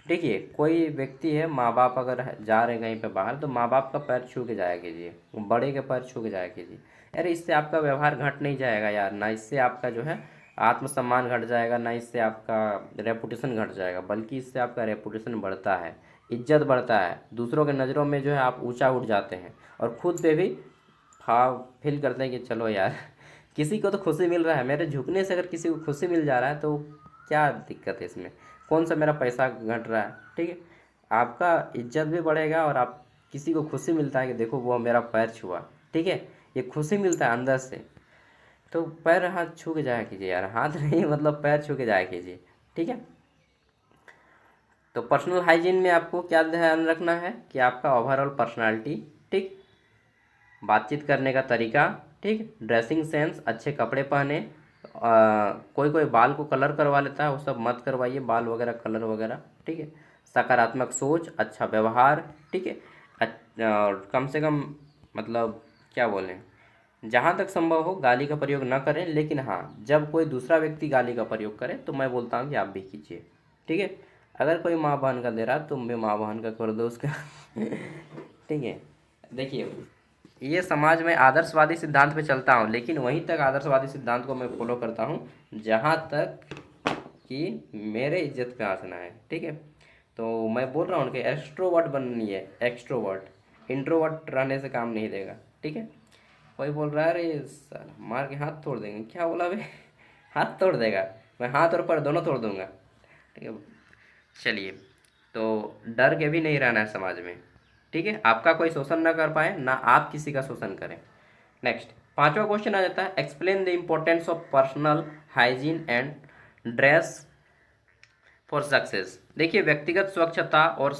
देखिए, कोई व्यक्ति है, माँ बाप अगर जा रहे हैं कहीं पे बाहर, तो माँ बाप का पैर छू के जाया कीजिए, बड़े के पैर छू के जाया कीजिए। अरे इससे आपका व्यवहार घट नहीं जाएगा यार, ना इससे आपका जो है आत्मसम्मान घट जाएगा, ना इससे आपका रेपुटेशन घट जाएगा, बल्कि इससे आपका रेपुटेशन बढ़ता है, इज्जत बढ़ता है, दूसरों के नज़रों में जो है आप ऊंचा उठ जाते हैं और खुद पे भी फील करते हैं कि चलो यार किसी को तो खुशी मिल रहा है, मेरे झुकने से अगर किसी को खुशी मिल जा रहा है तो क्या दिक्कत है इसमें, कौन सा मेरा पैसा घट रहा है। ठीक है। आपका इज्जत भी बढ़ेगा और आप किसी को खुशी मिलता है कि देखो वो मेरा पैर छुआ। ठीक है। ये खुशी मिलता है अंदर से। तो पैर हाथ छू के जाया कीजिए यार, हाथ नहीं मतलब पैर छू के जाया कीजिए। ठीक है। तो पर्सनल हाइजीन में आपको क्या ध्यान रखना है कि आपका ओवरऑल पर्सनालिटी, ठीक, बातचीत करने का तरीका, ठीक, ड्रेसिंग सेंस, अच्छे कपड़े पहने। कोई कोई बाल को कलर करवा लेता है, वो सब मत करवाइए, बाल वगैरह कलर वगैरह। ठीक है। सकारात्मक सोच, अच्छा व्यवहार। ठीक है। और कम से कम मतलब क्या बोलें, जहाँ तक संभव हो गाली का प्रयोग ना करें, लेकिन हाँ जब कोई दूसरा व्यक्ति गाली का प्रयोग करे तो मैं बोलता हूँ कि आप भी कीजिए। ठीक है। अगर कोई माँ बहन का दे रहा तुम भी माँ बहन का कर दो उसका। ठीक है। देखिए, ये समाज में आदर्शवादी सिद्धांत पे चलता हूँ, लेकिन वहीं तक आदर्शवादी सिद्धांत को मैं फॉलो करता हूँ जहाँ तक कि मेरे इज्जत पे आंच ना है। ठीक है। तो मैं बोल रहा हूँ कि एक्सट्रोवर्ट बनिए, एक्सट्रोवर्ट, इंट्रोवर्ट रहने से काम नहीं देगा। ठीक है। कोई बोल रहा है अरे सर मार के हाथ तोड़ देंगे, क्या बोला बे? हाथ तोड़ देगा? मैं हाथ और पैर दोनों तोड़ दूंगा। ठीक है। चलिए, तो डर के भी नहीं रहना है समाज में। ठीक है। आपका कोई शोषण ना कर पाए, ना आप किसी का शोषण करें। नेक्स्ट, पांचवा क्वेश्चन आ जाता है, explain the importance of personal hygiene and dress for success. देखिए, व्यक्तिगत स्वच्छता और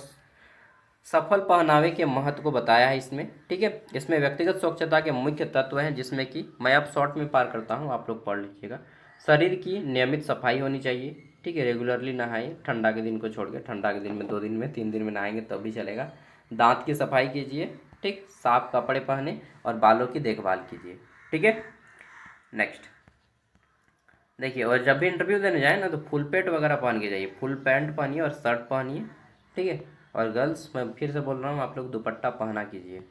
सफल पहनावे के महत्व को बताया है इसमें। ठीक है। इसमें व्यक्तिगत स्वच्छता के मुख्य तत्व हैं, जिसमें कि मैं अब शॉर्ट में पार करता हूँ, आप लोग पढ़ लीजिएगा। शरीर की नियमित सफाई होनी चाहिए। ठीक है। रेगुलरली नहाइए, ठंडा के दिन को छोड़ के, ठंडा के दिन में 2 दिन में 3 दिन में नहाएंगे तब भी चलेगा। दांत की सफाई कीजिए। ठीक, साफ कपड़े पहने और बालों की देखभाल कीजिए। ठीक है। नेक्स्ट, देखिए, और जब भी इंटरव्यू देने जाए ना तो फुल पेट वगैरह पहन के जाइए, फुल पैंट पहनिए और शर्ट पहनिए। ठीक है। और गर्ल्स, मैं फिर से बोल रहा हूँ, आप लोग दुपट्टा पहना कीजिए।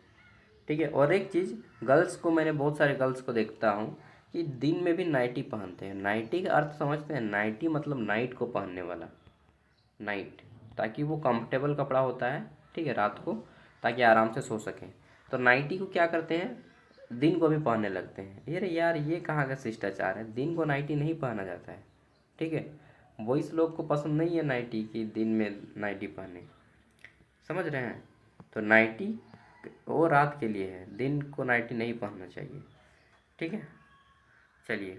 ठीक है। और एक चीज़, गर्ल्स को, मैंने बहुत सारे गर्ल्स को देखता हूँ कि दिन में भी नाइटी पहनते हैं। नाइटी का अर्थ समझते हैं? नाइटी मतलब नाइट को पहनने वाला, नाइट, ताकि वो कंफर्टेबल कपड़ा होता है। ठीक है, रात को, ताकि आराम से सो सकें। तो नाइटी को क्या करते हैं, दिन को भी पहनने लगते हैं। अरे यार, ये कहाँ का शिष्टाचार है? दिन को नाइटी नहीं पहना जाता है। ठीक है। वो इस लोग को पसंद नहीं है नाइटी की, दिन में नाइटी पहने, समझ रहे हैं? तो नाइटी वो रात के लिए है, दिन को नाइटी नहीं पहनना चाहिए। ठीक है। चलिए,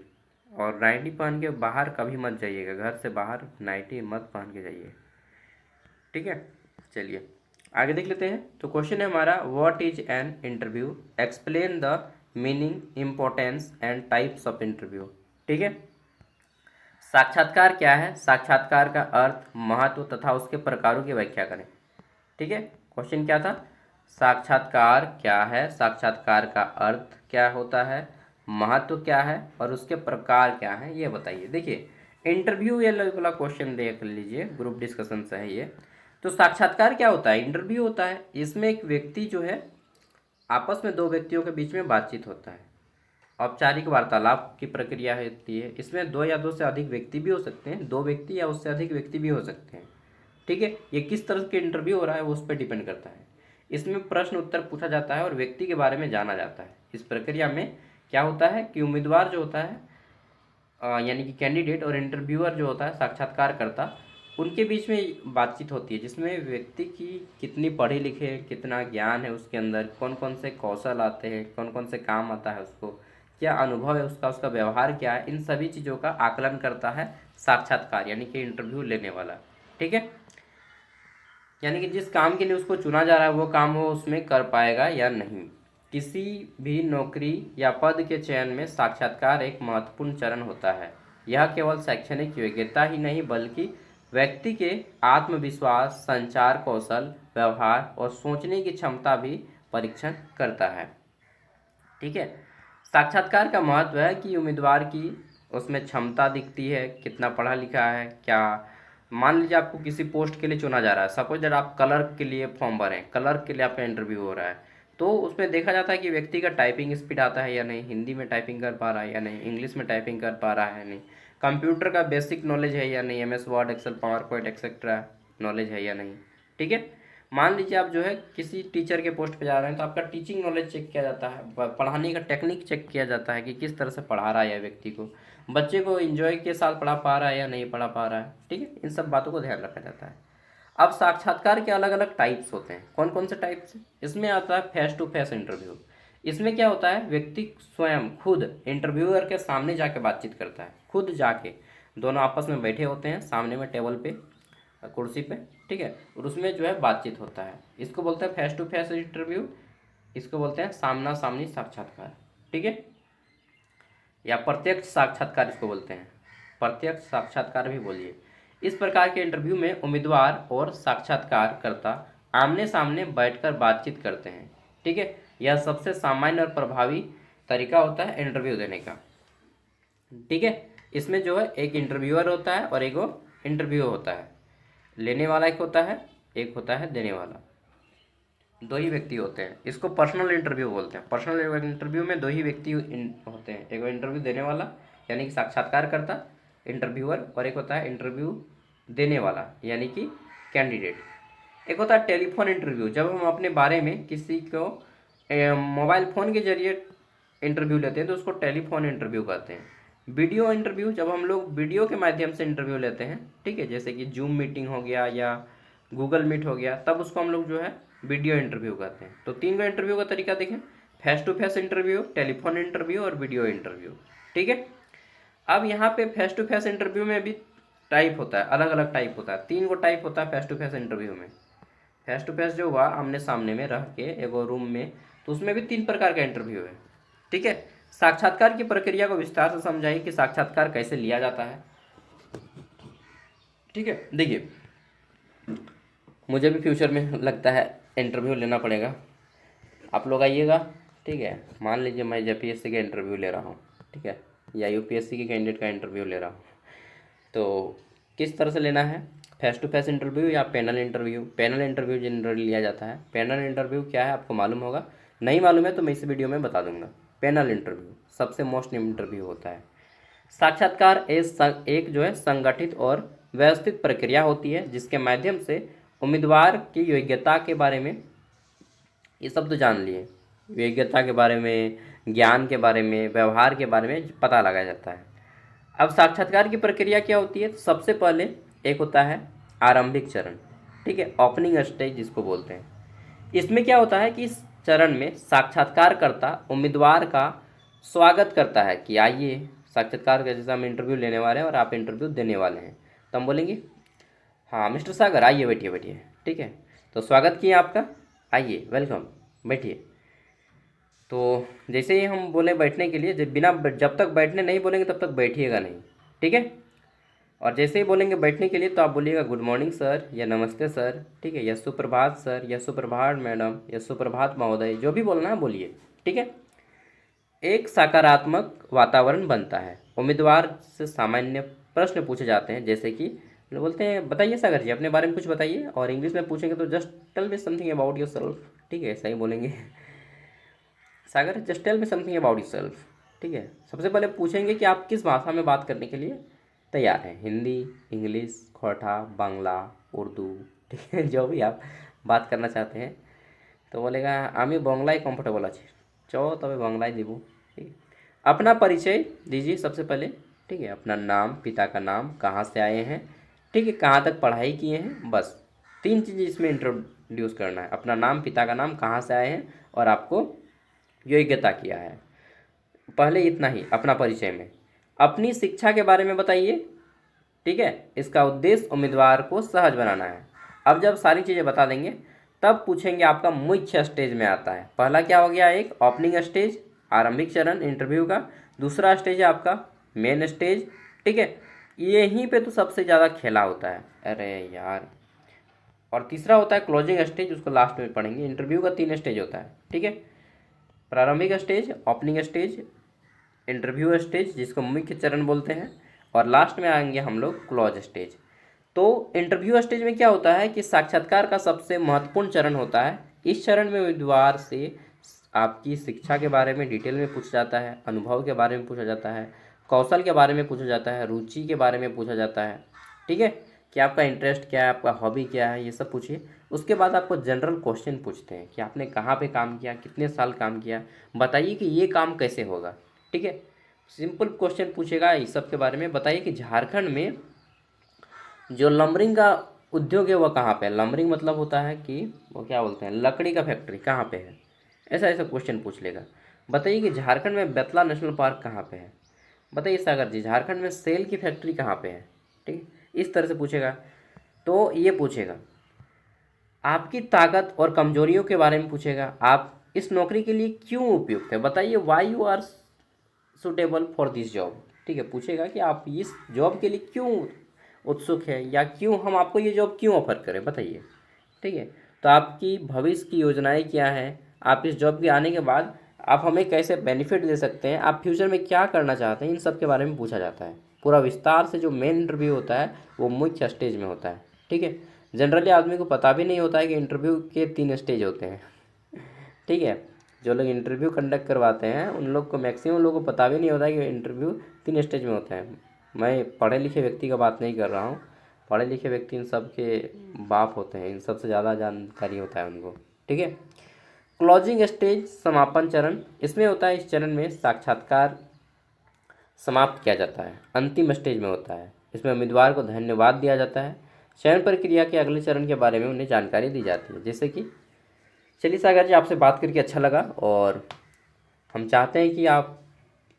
और नाइटी पहन के बाहर कभी मत जाइएगा, घर से बाहर नाइटी मत पहन के जाइए। ठीक है। चलिए, आगे देख लेते हैं। तो क्वेश्चन है हमारा, what is an interview, explain the meaning, importance and types of interview. ठीक है। साक्षात्कार क्या है? साक्षात्कार का अर्थ, महत्व तथा उसके प्रकारों की व्याख्या करें। ठीक है। क्वेश्चन क्या था? साक्षात्कार क्या है, साक्षात्कार का अर्थ क्या होता है, महत्व क्या है और उसके प्रकार क्या है, ये बताइए। देखिए, इंटरव्यू ये वाला क्वेश्चन देख लीजिए, ग्रुप डिस्कशन से है ये। तो साक्षात्कार क्या होता है? इंटरव्यू होता है, इसमें एक व्यक्ति जो है, आपस में दो व्यक्तियों के बीच में बातचीत होता है, औपचारिक वार्तालाप की प्रक्रिया होती है। इसमें दो या दो से अधिक व्यक्ति भी हो सकते हैं, दो व्यक्ति या उससे अधिक व्यक्ति भी हो सकते हैं। ठीक है। ये किस तरह के इंटरव्यू हो रहा है वो उस पर डिपेंड करता है। इसमें प्रश्न उत्तर पूछा जाता है और व्यक्ति के बारे में जाना जाता है। इस प्रक्रिया में क्या होता है कि उम्मीदवार जो होता है, यानी कि कैंडिडेट, और इंटरव्यूअर जो होता है, साक्षात्कारकर्ता, उनके बीच में बातचीत होती है, जिसमें व्यक्ति की कितनी पढ़े लिखे, कितना ज्ञान है उसके अंदर, कौन कौन से कौशल आते हैं, कौन कौन से काम आता है उसको, क्या अनुभव है उसका, उसका व्यवहार क्या है, इन सभी चीज़ों का आकलन करता है साक्षात्कार, यानी कि इंटरव्यू लेने वाला। ठीक है। यानी कि जिस काम के लिए उसको चुना जा रहा है वो काम वो उसमें कर पाएगा या नहीं। किसी भी नौकरी या पद के चयन में साक्षात्कार एक महत्वपूर्ण चरण होता है। यह केवल शैक्षणिक योग्यता ही नहीं बल्कि व्यक्ति के आत्मविश्वास, संचार कौशल, व्यवहार और सोचने की क्षमता भी परीक्षण करता है। ठीक है। साक्षात्कार का महत्व है कि उम्मीदवार की उसमें क्षमता दिखती है, कितना पढ़ा लिखा है, क्या। मान लीजिए आपको किसी पोस्ट के लिए चुना जा रहा है, सपोज दैट आप क्लर्क के लिए फॉर्म भरें, क्लर्क के लिए आपका इंटरव्यू हो रहा है, तो उसमें देखा जाता है कि व्यक्ति का टाइपिंग स्पीड आता है या नहीं, हिंदी में टाइपिंग कर पा रहा है या नहीं, इंग्लिश में टाइपिंग कर पा रहा है नहीं, कंप्यूटर का बेसिक नॉलेज है या नहीं, MS Word, Excel, PowerPoint etcetera knowledge है या नहीं। ठीक है। मान लीजिए आप जो है किसी टीचर के पोस्ट पे जा रहे हैं, तो आपका टीचिंग नॉलेज चेक किया जाता है, पढ़ाने का टेक्निक चेक किया जाता है कि किस तरह से पढ़ा रहा है या व्यक्ति को, बच्चे को एंजॉय के साथ पढ़ा पा रहा है या नहीं पढ़ा पा रहा है। ठीक है। इन सब बातों को ध्यान रखा जाता है। अब साक्षात्कार के अलग अलग टाइप्स होते हैं। कौन कौन से टाइप्स? इसमें आता है फेस टू फेस इंटरव्यू। इसमें क्या होता है, व्यक्ति स्वयं खुद इंटरव्यूअर के सामने जाके बातचीत करता है, खुद जाके दोनों आपस में बैठे होते हैं सामने में टेबल पे, कुर्सी पे। ठीक है। और उसमें जो है बातचीत होता है। इसको बोलते हैं फेस टू फेस इंटरव्यू, इसको बोलते हैं सामना सामनी साक्षात्कार। ठीक है। या प्रत्यक्ष साक्षात्कार इसको बोलते हैं, प्रत्यक्ष साक्षात्कार भी बोलिए। इस प्रकार के इंटरव्यू में उम्मीदवार और साक्षात्कारकर्ता आमने सामने बैठकर बातचीत करते हैं। ठीक है। यह सबसे सामान्य और प्रभावी तरीका होता है इंटरव्यू देने का। ठीक है। इसमें जो है एक इंटरव्यूअर होता है और एक वो इंटरव्यू होता है। लेने वाला एक होता है, एक होता है देने वाला। दो ही व्यक्ति होते हैं। इसको पर्सनल इंटरव्यू बोलते हैं। पर्सनल इंटरव्यू में दो ही व्यक्ति होते हैं, एक इंटरव्यू देने वाला यानी कि साक्षात्कारकर्ता इंटरव्यूअर, और एक होता है इंटरव्यू देने वाला यानी कि कैंडिडेट। एक होता है टेलीफोन इंटरव्यू, जब हम अपने बारे में किसी को मोबाइल फ़ोन के जरिए इंटरव्यू लेते हैं तो उसको टेलीफोन इंटरव्यू कहते हैं। वीडियो इंटरव्यू, जब हम लोग वीडियो के माध्यम से इंटरव्यू लेते हैं, ठीक है, जैसे कि जूम मीटिंग हो गया या गूगल मीट हो गया, तब उसको हम लोग जो है वीडियो इंटरव्यू कहते हैं। तो तीन का इंटरव्यू का तरीका देखें, face to face interview, telephone interview और वीडियो इंटरव्यू। ठीक है। अब यहाँ पे फेस टू फेस इंटरव्यू में भी टाइप होता है, अलग अलग टाइप होता है, तीन को टाइप होता है फेस टू फेस इंटरव्यू में। फेस टू फेस जो हुआ आमने सामने में रह के एक रूम में, तो उसमें भी तीन प्रकार का इंटरव्यू है। ठीक है। साक्षात्कार की प्रक्रिया को विस्तार से समझाइए कि साक्षात्कार कैसे लिया जाता है। ठीक है। देखिए, मुझे भी फ्यूचर में लगता है इंटरव्यू लेना पड़ेगा, आप लोग आइएगा। ठीक है। मान लीजिए मैं जेपीएससी का इंटरव्यू ले रहा हूँ, ठीक है, या यूपीएससी के कैंडिडेट का इंटरव्यू ले रहा हूँ, तो किस तरह से लेना है, फेस टू फेस इंटरव्यू या panel interview. Panel interview generally लिया जाता है। पैनल इंटरव्यू क्या है आपको मालूम होगा, नहीं मालूम है तो मैं इस वीडियो में बता दूंगा। पैनल इंटरव्यू सबसे मोस्ट इंटरव्यू होता है। साक्षात्कार एक जो है संगठित और व्यवस्थित प्रक्रिया होती है जिसके माध्यम से उम्मीदवार की योग्यता के बारे में, ये सब तो जान लिए, योग्यता के बारे में, ज्ञान के बारे में, व्यवहार के बारे में पता लगाया जाता है। अब साक्षात्कार की प्रक्रिया क्या होती है, सबसे पहले एक होता है आरंभिक चरण। ठीक है, ओपनिंग स्टेज जिसको बोलते हैं। इसमें क्या होता है कि इस चरण में साक्षात्कारकर्ता उम्मीदवार का स्वागत करता है कि आइए, साक्षात्कार का जैसे हम इंटरव्यू लेने वाले हैं और आप इंटरव्यू देने वाले हैं, तो हम बोलेंगे हाँ मिस्टर सागर आइए, बैठिए बैठिए। ठीक है। तो स्वागत किए आपका, आइए, वेलकम, बैठिए। तो जैसे ही हम बोले बैठने के लिए, जब तक बैठने नहीं बोलेंगे तब तक बैठिएगा नहीं। ठीक है। और जैसे ही बोलेंगे बैठने के लिए तो आप बोलिएगा गुड मॉर्निंग सर या नमस्ते सर। ठीक है। या सुप्रभात सर या सुप्रभात मैडम या सुप्रभात महोदय, जो भी बोलना है बोलिए। ठीक है। एक सकारात्मक वातावरण बनता है। उम्मीदवार से सामान्य प्रश्न पूछे जाते हैं, जैसे कि बोलते हैं बताइए सागर जी अपने बारे में कुछ बताइए, और इंग्लिश में पूछेंगे तो just tell me something about yourself. ठीक है, ऐसा ही बोलेंगे, Sagar just tell me something about yourself. ठीक है। सबसे पहले पूछेंगे कि आप किस भाषा में बात करने के लिए तैयार हैं, हिंदी, इंग्लिश, खोटा, बांग्ला, उर्दू। ठीक है, जो भी आप बात करना चाहते हैं। तो बोलेगा আমি বাংলায় কমফোর্টেবল আছি, चलो तब बांग्लाয় দিব। ठीक है। अपना परिचय दीजिए सबसे पहले। ठीक है। अपना नाम, पिता का नाम, कहाँ से आए हैं, ठीक है, कहाँ तक पढ़ाई किए हैं, बस तीन चीज़ इसमें इंट्रोड्यूस करना है। अपना नाम, पिता का नाम, कहाँ से आए हैं और आपको योग्यता किया है, पहले इतना ही अपना परिचय में। अपनी शिक्षा के बारे में बताइए। ठीक है। इसका उद्देश्य उम्मीदवार को सहज बनाना है। अब जब सारी चीज़ें बता देंगे तब पूछेंगे आपका मुख्य स्टेज में आता है। पहला क्या हो गया, एक ओपनिंग स्टेज, आरंभिक चरण इंटरव्यू का। दूसरा स्टेज है आपका मेन स्टेज, ठीक है, यहीं पे तो सबसे ज़्यादा खेला होता है, अरे यार। और तीसरा होता है क्लोजिंग स्टेज, उसको लास्ट में पढ़ेंगे। इंटरव्यू का 3 स्टेज होता है, ठीक है, प्रारंभिक stage, opening stage, interview stage जिसको मुख्य चरण बोलते हैं, और लास्ट में आएंगे हम लोग क्लोज स्टेज। तो इंटरव्यू स्टेज में क्या होता है कि साक्षात्कार का सबसे महत्वपूर्ण चरण होता है। इस चरण में उम्मीदवार से आपकी शिक्षा के बारे में डिटेल में पूछा जाता है, अनुभव के बारे में पूछा जाता है, कौशल के बारे में पूछा जाता है, रुचि के बारे में पूछा जाता है, ठीक है, कि आपका इंटरेस्ट क्या है, आपका हॉबी क्या है, ये सब पूछिए। उसके बाद आपको जनरल क्वेश्चन पूछते हैं कि आपने कहाँ पे काम किया, कितने साल काम किया, बताइए कि ये काम कैसे होगा, ठीक है। सिंपल क्वेश्चन पूछेगा इस सब के बारे में। बताइए कि झारखंड में जो लंबरिंग का उद्योग है वह कहाँ पे है। लंबरिंग मतलब होता है कि वो क्या बोलते हैं, लकड़ी का फैक्ट्री कहाँ पे है, ऐसा ऐसा क्वेश्चन पूछ लेगा। बताइए कि झारखंड में बेतला नेशनल पार्क कहाँ पे है। बताइए सागर जी, झारखंड में सेल की फैक्ट्री कहाँ पे है, ठीक है, इस तरह से पूछेगा। तो ये पूछेगा आपकी ताकत और कमजोरियों के बारे में पूछेगा, आप इस नौकरी के लिए क्यों उपयुक्त है, बताइए why you are suitable for this job, ठीक है, पूछेगा कि आप इस जॉब के लिए क्यों उत्सुक है, या क्यों हम आपको ये जॉब क्यों ऑफर करें, बताइए, ठीक है। तो आपकी भविष्य की योजनाएं क्या हैं, आप इस जॉब के आने के बाद आप हमें कैसे बेनिफिट दे सकते हैं, आप फ्यूचर में क्या करना चाहते हैं, इन सब के बारे में पूछा जाता है पूरा विस्तार से। जो मेन इंटरव्यू होता है वो मुख्य स्टेज में होता है, ठीक है। जनरली आदमी को पता भी नहीं होता है कि इंटरव्यू के 3 स्टेज होते हैं, ठीक है। जो लोग इंटरव्यू कंडक्ट करवाते हैं उन लोग को, मैक्सिमम लोगों को पता भी नहीं होता है कि इंटरव्यू 3 स्टेज में होते हैं। मैं पढ़े लिखे व्यक्ति का बात नहीं कर रहा हूँ, पढ़े लिखे व्यक्ति इन सब के बाप होते हैं, इन सब से ज़्यादा जानकारी होता है उनको, ठीक है। क्लोजिंग स्टेज, समापन चरण, इसमें होता है, इस चरण में साक्षात्कार समाप्त किया जाता है, अंतिम स्टेज में होता है। इसमें उम्मीदवार को धन्यवाद दिया जाता है। चयन प्रक्रिया के अगले चरण के बारे में उन्हें जानकारी दी जाती है, जैसे कि चलिए सागर जी, आपसे बात करके अच्छा लगा और हम चाहते हैं कि आप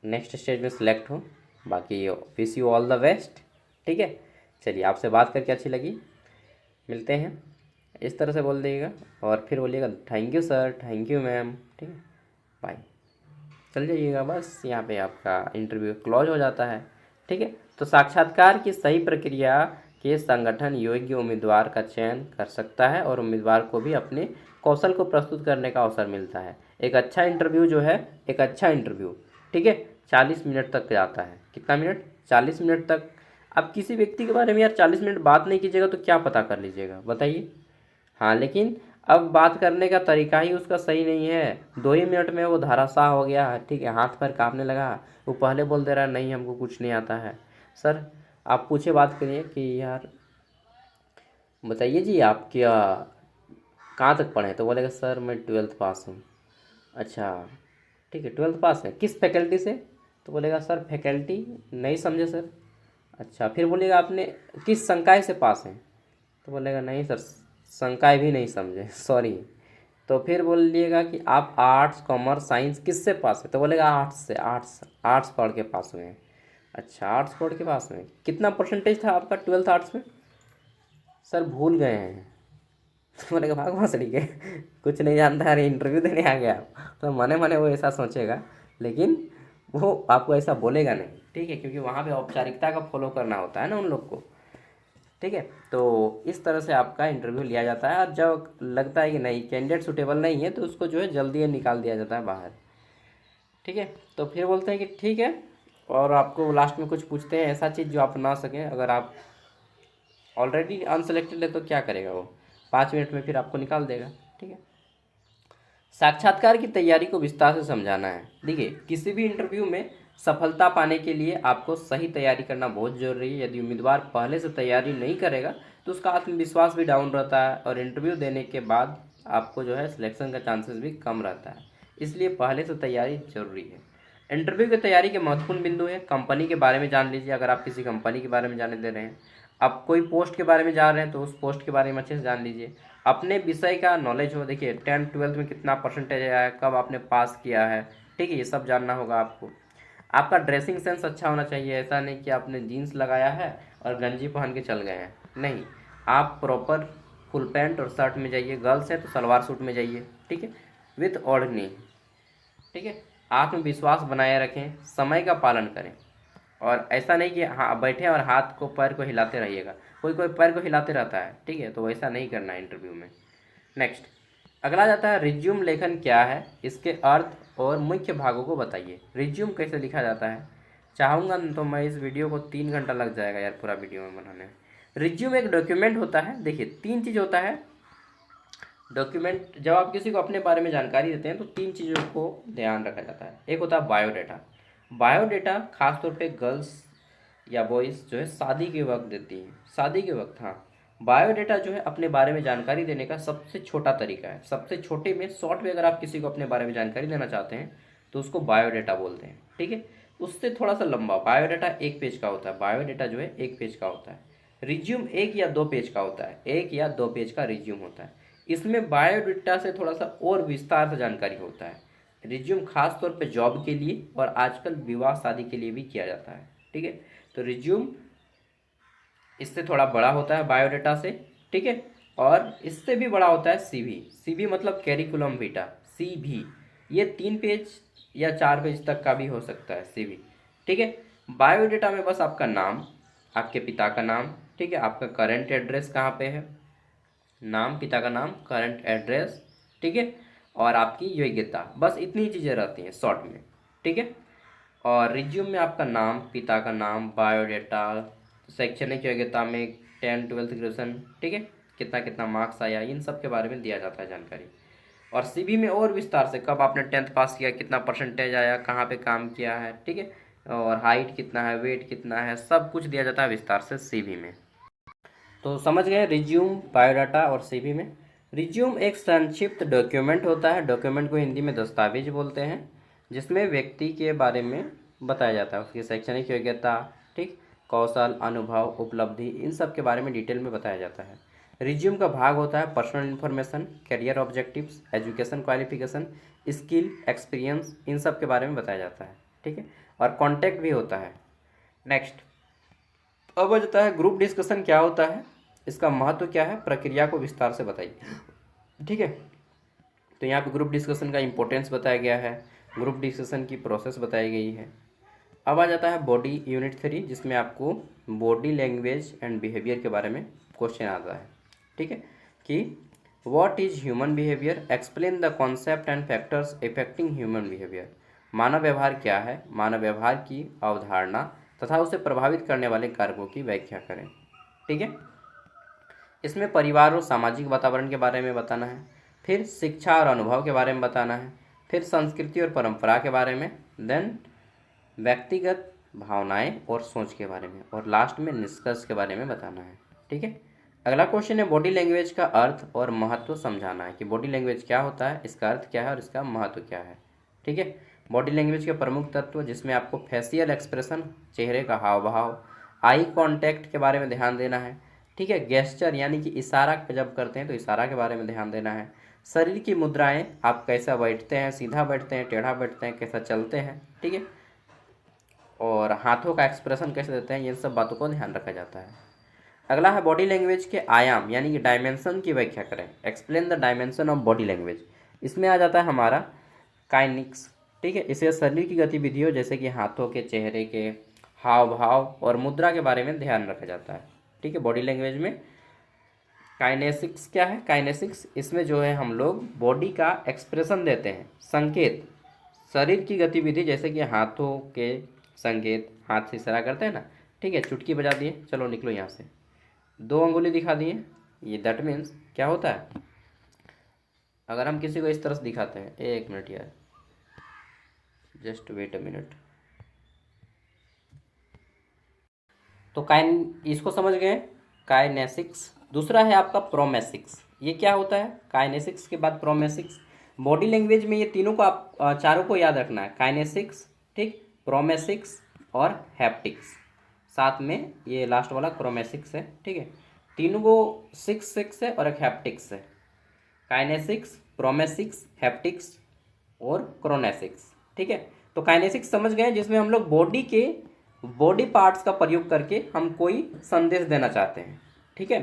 नेक्स्ट स्टेज में सिलेक्ट हो। बाकी wish you all the best, ठीक है। चलिए, आपसे बात करके अच्छी लगी, मिलते हैं, इस तरह से बोल दीजिएगा और फिर बोलिएगा thank you sir, thank you ma'am, ठीक है, बाय, चल जाइएगा, बस यहाँ पे आपका इंटरव्यू क्लोज हो जाता है, ठीक है। तो साक्षात्कार की सही प्रक्रिया के संगठन योग्य उम्मीदवार का चयन कर सकता है और उम्मीदवार को भी अपने कौशल को प्रस्तुत करने का अवसर मिलता है। एक अच्छा इंटरव्यू जो है, एक अच्छा इंटरव्यू, ठीक है, 40 मिनट तक जाता है। कितना मिनट, 40 मिनट तक। अब किसी व्यक्ति के बारे में यार 40 मिनट बात नहीं कीजिएगा तो क्या पता कर लीजिएगा, बताइए। हाँ, लेकिन अब बात करने का तरीका ही उसका सही नहीं है। 2 ही मिनट में वो धराशाह हो गया, ठीक है, हाथ पैर कांपने लगा। वो पहले बोल दे रहा है नहीं हमको कुछ नहीं आता है। सर आप पूछे बात करिए कि यार बताइए जी आप क्या कहाँ तक पढ़े हैं, तो बोलेगा सर मैं 12th पास हूँ। अच्छा, ठीक है, 12th पास है, किस फैकल्टी से, तो बोलेगा सर फैकल्टी नहीं समझे सर। अच्छा, फिर बोलेगा आपने किस संकाय से पास हैं, तो बोलेगा नहीं सर संकाय भी नहीं समझे, सॉरी। तो फिर बोलिएगा कि आप आर्ट्स कॉमर्स साइंस किस से पास है, तो बोलेगा आर्ट्स से, आर्ट्स आर्ट्स पढ़ के पास हुए हैं। अच्छा, आर्ट्स पढ़ के पास हुए हैं, कितना परसेंटेज था आपका 12th आर्ट्स में, सर भूल गए हैं। तो बोलेगा भाग भोसड़ी के, कुछ नहीं जानता, अरे इंटरव्यू देने आ गया। तो मने मने वो ऐसा सोचेगा, लेकिन वो आपको ऐसा बोलेगा नहीं, ठीक है, क्योंकि वहाँ पे औपचारिकता का फॉलो करना होता है ना उन लोग को, ठीक है। तो इस तरह से आपका इंटरव्यू लिया जाता है और जब लगता है कि नहीं कैंडिडेट सूटेबल नहीं है तो उसको जो है जल्दी निकाल दिया जाता है बाहर, ठीक है। तो फिर बोलते हैं कि ठीक है, और आपको लास्ट में कुछ पूछते हैं ऐसा चीज़ जो आप ना सकें। अगर आप ऑलरेडी अनसेलेक्टेड है तो क्या करेगा वो, 5 मिनट में फिर आपको निकाल देगा, ठीक है। साक्षात्कार की तैयारी को विस्तार से समझाना है। देखिए, किसी भी इंटरव्यू में सफलता पाने के लिए आपको सही तैयारी करना बहुत ज़रूरी है। यदि उम्मीदवार पहले से तैयारी नहीं करेगा तो उसका आत्मविश्वास भी डाउन रहता है और इंटरव्यू देने के बाद आपको जो है सिलेक्शन का चांसेस भी कम रहता है। इसलिए पहले से तैयारी जरूरी है। इंटरव्यू की तैयारी के महत्वपूर्ण बिंदु है, कंपनी के बारे में जान लीजिए। अगर आप किसी कंपनी के बारे में जानने दे रहे हैं, आप कोई पोस्ट के बारे में जा रहे हैं तो उस पोस्ट के बारे में अच्छे से जान लीजिए। अपने विषय का नॉलेज हो, देखिए 10th-12th में कितना परसेंटेज आया है, कब आपने पास किया है, ठीक है, ये सब जानना होगा आपको। आपका ड्रेसिंग सेंस अच्छा होना चाहिए, ऐसा नहीं कि आपने जीन्स लगाया है और गंजी पहन के चल गए हैं, नहीं, आप प्रॉपर फुल पैंट और शर्ट में जाइए, गर्ल्स है तो सलवार सूट में जाइए, ठीक है, विथ ओढ़नी, ठीक है। आत्मविश्वास बनाए रखें, समय का पालन करें, और ऐसा नहीं कि हाँ बैठे और हाथ को पैर को हिलाते रहिएगा, कोई कोई पैर को हिलाते रहता है, ठीक है, तो वैसा नहीं करना है इंटरव्यू में। नेक्स्ट, अगला जाता है रिज्यूम लेखन क्या है, इसके अर्थ और मुख्य भागों को बताइए। रिज्यूम कैसे लिखा जाता है, चाहूँगा तो मैं इस वीडियो को 3 घंटा लग जाएगा यार पूरा वीडियो में बनाने में। रिज्यूम एक डॉक्यूमेंट होता है, देखिए 3 चीज़ होता है डॉक्यूमेंट। जब आप किसी को अपने बारे में जानकारी देते हैं तो 3 चीज़ों को ध्यान रखा जाता है। एक होता है बायोडाटा। बायोडाटा खासतौर पे गर्ल्स या बॉयज़ जो है शादी के वक्त देती हैं, शादी के वक्त, हाँ। बायोडाटा जो है अपने बारे में जानकारी देने का सबसे छोटा तरीका है, सबसे छोटे में शॉर्ट में अगर आप किसी को अपने बारे में जानकारी देना चाहते हैं तो उसको बायोडाटा बोलते हैं, ठीक है। उससे थोड़ा सा लंबा बायोडाटा 1 पेज का होता है, बायोडाटा जो है 1 पेज का होता है। रिज्यूम 1 या 2 पेज का होता है, 1 या 2 पेज का रिज्यूम होता है। इसमें बायोडाटा से थोड़ा सा और विस्तार से जानकारी होता है। रिज्यूम खास तौर पे जॉब के लिए और आजकल विवाह शादी के लिए भी किया जाता है, ठीक है। तो रिज्यूम इससे थोड़ा बड़ा होता है बायोडाटा से, ठीक है। और इससे भी बड़ा होता है सीवी। सीवी मतलब कैरिकुलम वीटा, सीवी। ये 3 पेज या 4 पेज तक का भी हो सकता है सीवी, ठीक है। बायोडाटा में बस आपका नाम, आपके पिता का नाम, ठीक है, आपका करंट एड्रेस कहाँ पे है, नाम, पिता का नाम, करंट एड्रेस, ठीक है, और आपकी योग्यता, बस इतनी चीज़ें रहती हैं शॉर्ट में, ठीक है। और रिज्यूम में आपका नाम, पिता का नाम, बायोडाटा, शैक्षणिक योग्यता में 10th 12th ग्रेजुएशन, ठीक है, कितना कितना मार्क्स आया, इन सब के बारे में दिया जाता है जानकारी। और सीवी में और विस्तार से कब आपने 10th पास किया, कितना परसेंटेज आया, कहाँ पे काम किया है, ठीक है, और हाइट कितना है, वेट कितना है, सब कुछ दिया जाता है विस्तार से सीवी में। तो समझ गए रिज्यूम, बायोडाटा और सीवी में। रिज्यूम एक संक्षिप्त डॉक्यूमेंट होता है, डॉक्यूमेंट को हिंदी में दस्तावेज बोलते हैं, जिसमें व्यक्ति के बारे में बताया जाता है, उसकी शैक्षणिक योग्यता, ठीक, कौशल, अनुभव, उपलब्धि, इन सब के बारे में डिटेल में बताया जाता है। रिज्यूम का भाग होता है personal information, career objectives, education qualification, skill, experience, इन सब के बारे में बताया जाता है, ठीक है। और कॉन्टैक्ट भी होता है। नेक्स्ट, अब आ जाता है ग्रुप डिस्कशन क्या होता है, इसका महत्व क्या है, प्रक्रिया को विस्तार से बताइए, ठीक है। तो यहाँ पे ग्रुप डिस्कशन का इम्पोर्टेंस बताया गया है, ग्रुप डिस्कशन की प्रोसेस बताई गई है। अब आ जाता है बॉडी यूनिट 3, जिसमें आपको बॉडी लैंग्वेज एंड बिहेवियर के बारे में क्वेश्चन आता है, ठीक है, कि what is human behaviour, explain the concept and factors affecting human behaviour. मानव व्यवहार क्या है, मानव व्यवहार की अवधारणा तथा उसे प्रभावित करने वाले कारकों की व्याख्या करें, ठीक है। इसमें परिवार और सामाजिक वातावरण के बारे में बताना है, फिर शिक्षा और अनुभव के बारे में बताना है, फिर संस्कृति और परंपरा के बारे में, देन व्यक्तिगत भावनाएं और सोच के बारे में, और लास्ट में निष्कर्ष के बारे में बताना है, ठीक है। अगला क्वेश्चन है बॉडी लैंग्वेज का अर्थ और महत्व समझाना है, कि बॉडी लैंग्वेज क्या होता है, इसका अर्थ क्या है और इसका महत्व क्या है, ठीक है। बॉडी लैंग्वेज के प्रमुख तत्व, जिसमें आपको फेशियल एक्सप्रेशन, चेहरे का हाव भाव, आई कांटेक्ट के बारे में ध्यान देना है, ठीक है, गेस्चर यानी कि इशारा जब करते हैं तो इशारा के बारे में ध्यान देना है, शरीर की मुद्राएं, आप कैसा बैठते हैं, सीधा बैठते हैं, टेढ़ा बैठते हैं, कैसा चलते हैं, ठीक है, और हाथों का एक्सप्रेशन कैसे देते हैं, ये सब बातों को ध्यान रखा जाता है। अगला है बॉडी लैंग्वेज के आयाम यानी कि डायमेंशन की व्याख्या करें, explain the dimension of body language. इसमें आ जाता है हमारा काइनिक्स, ठीक है, इसे शरीर की गतिविधियों जैसे कि हाथों के, चेहरे के हाव भाव और मुद्रा के बारे में ध्यान रखा जाता है, ठीक है। बॉडी लैंग्वेज में काइनेसिक्स क्या है, काइनेसिक्स इसमें जो है हम लोग बॉडी का एक्सप्रेशन देते हैं, संकेत, शरीर की गतिविधि जैसे कि हाथों के संकेत, हाथ से इशारा करते हैं ना, ठीक है, चुटकी बजा दिए, चलो निकलो यहाँ से, 2 अंगुली दिखा दिए, ये दैट मीन्स क्या होता है, अगर हम किसी को इस तरह से दिखाते हैं, 1 मिनट यार, जस्ट वेट अ मिनट। तो काइन, इसको समझ गए, काइनेसिक्स। दूसरा है आपका प्रोमेसिक्स, ये क्या होता है, काइनेसिक्स के बाद प्रोमेसिक्स। बॉडी लैंग्वेज में ये तीनों को आप चारों को याद रखना है, काइनेसिक्स, ठीक, प्रोमेसिक्स और हैप्टिक्स, साथ में ये लास्ट वाला क्रोमेसिक्स है, ठीक है। तीनों को सिक्स सिक्स है और एक हैप्टिक्स है, काइनेसिक्स, प्रोमेसिक्स, हैप्टिक्स और क्रोनेसिक्स, ठीक है। तो काइनेसिक्स समझ गए, जिसमें हम लोग बॉडी पार्ट्स का प्रयोग करके हम कोई संदेश देना चाहते हैं, ठीक है।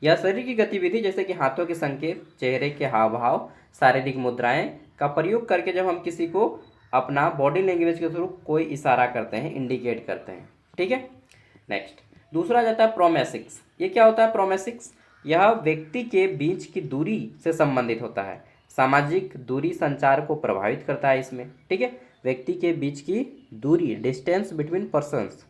यह शरीर की गतिविधि जैसे कि हाथों के संकेत, चेहरे के हाव भाव, शारीरिक मुद्राएं का प्रयोग करके जब हम किसी को अपना बॉडी लैंग्वेज के थ्रू कोई इशारा करते हैं, इंडिकेट करते हैं। ठीक है। नेक्स्ट दूसरा आ जाता है प्रोमेसिक्स। ये क्या होता है प्रोमेसिक्स? यह व्यक्ति के बीच की दूरी से संबंधित होता है। सामाजिक दूरी संचार को प्रभावित करता है इसमें। ठीक है, व्यक्ति के बीच की दूरी, डिस्टेंस बिटवीन पर्सन्स,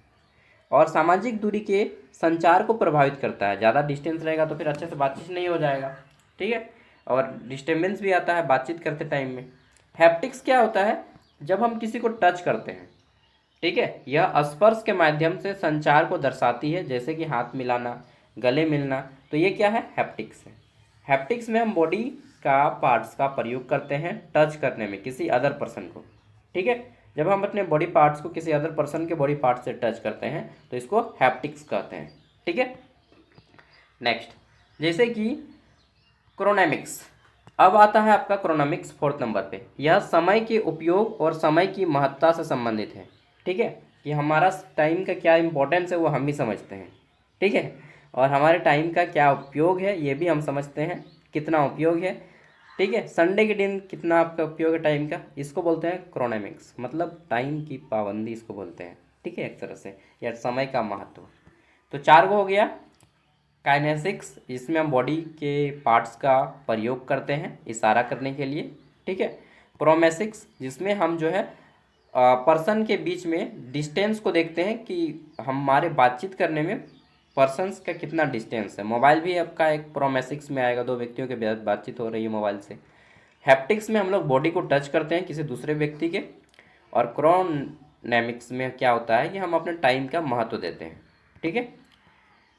और सामाजिक दूरी के संचार को प्रभावित करता है। ज़्यादा डिस्टेंस रहेगा तो फिर अच्छे से बातचीत नहीं हो जाएगा। ठीक है, और डिस्टर्बेंस भी आता है बातचीत करते टाइम में। हैप्टिक्स क्या होता है? जब हम किसी को टच करते हैं, ठीक है, यह स्पर्श के माध्यम से संचार को दर्शाती है, जैसे कि हाथ मिलाना, गले मिलना। तो ये क्या है? हैप्टिक्स है। हैप्टिक्स में हम बॉडी का पार्ट्स का प्रयोग करते हैं टच करने में किसी अदर पर्सन को। ठीक है, जब हम अपने बॉडी पार्ट्स को किसी अदर पर्सन के बॉडी पार्ट से टच करते हैं तो इसको हैप्टिक्स कहते हैं। ठीक है। नेक्स्ट जैसे कि क्रोनेमिक्स। अब आता है आपका क्रोनोमिक्स 4th नंबर पे। यह समय के उपयोग और समय की महत्ता से संबंधित है। ठीक है, कि हमारा टाइम का क्या इम्पोर्टेंस है वो हम भी समझते हैं। ठीक है, और हमारे टाइम का क्या उपयोग है ये भी हम समझते हैं, कितना उपयोग है। ठीक है, संडे के दिन कितना आपका उपयोग है टाइम का, इसको बोलते हैं क्रोनोमिक्स, मतलब टाइम की पाबंदी इसको बोलते हैं। ठीक है, एक तरह से, या समय का महत्व। तो 4 को हो गया। काइनेसिक्स, इसमें हम बॉडी के पार्ट्स का प्रयोग करते हैं इशारा करने के लिए। ठीक है। प्रोमेसिक्स, जिसमें हम जो है पर्सन के बीच में डिस्टेंस को देखते हैं कि हमारे बातचीत करने में पर्सन्स का कितना डिस्टेंस है। मोबाइल भी आपका एक प्रोमेसिक्स में आएगा, दो व्यक्तियों के बीच बातचीत हो रही है मोबाइल से। हैप्टिक्स में हम लोग बॉडी को टच करते हैं किसी दूसरे व्यक्ति के। और क्रोनेमिक्स में क्या होता है कि हम अपने टाइम का महत्व देते हैं। ठीक है,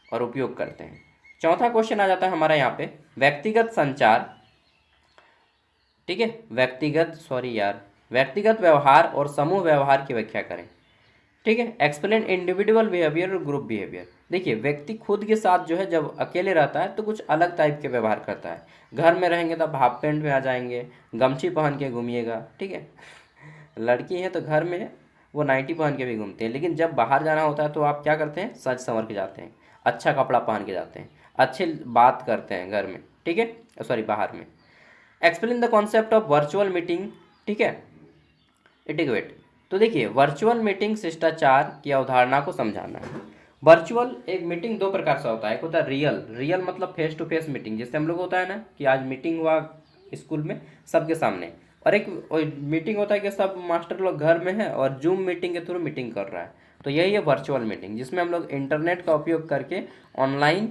और उपयोग करते हैं। चौथा क्वेश्चन आ जाता है हमारा यहाँ पे, व्यक्तिगत संचार। ठीक है, व्यक्तिगत व्यवहार और समूह व्यवहार की व्याख्या करें। ठीक है, एक्सप्लेन इंडिविजुअल बिहेवियर और ग्रुप बिहेवियर। देखिए, व्यक्ति खुद के साथ जो है जब अकेले रहता है तो कुछ अलग टाइप के व्यवहार करता है। घर में रहेंगे तो हाफ पैंट में आ जाएंगे, गमछी पहन के घूमिएगा। ठीक है, लड़की है तो घर में वो नाइटी पहन के भी घूमते हैं, लेकिन जब बाहर जाना होता है तो आप क्या करते हैं? सज संवर के जाते हैं, अच्छा कपड़ा पहन के जाते हैं, अच्छे बात करते हैं घर में। ठीक है, सॉरी बाहर में। Explain the concept of virtual meeting. ठीक है, इटिक्वेट। तो देखिए, वर्चुअल मीटिंग शिष्टाचार की अवधारणा को समझाना है। वर्चुअल एक मीटिंग दो प्रकार से होता है। एक होता है रियल मतलब फेस टू फेस मीटिंग, जैसे हम लोग होता है ना कि आज मीटिंग हुआ स्कूल में सबके सामने। और एक मीटिंग होता है कि सब मास्टर लोग घर में है और जूम मीटिंग के थ्रू मीटिंग कर रहा है। तो यही है वर्चुअल मीटिंग, जिसमें हम लोग इंटरनेट का उपयोग करके ऑनलाइन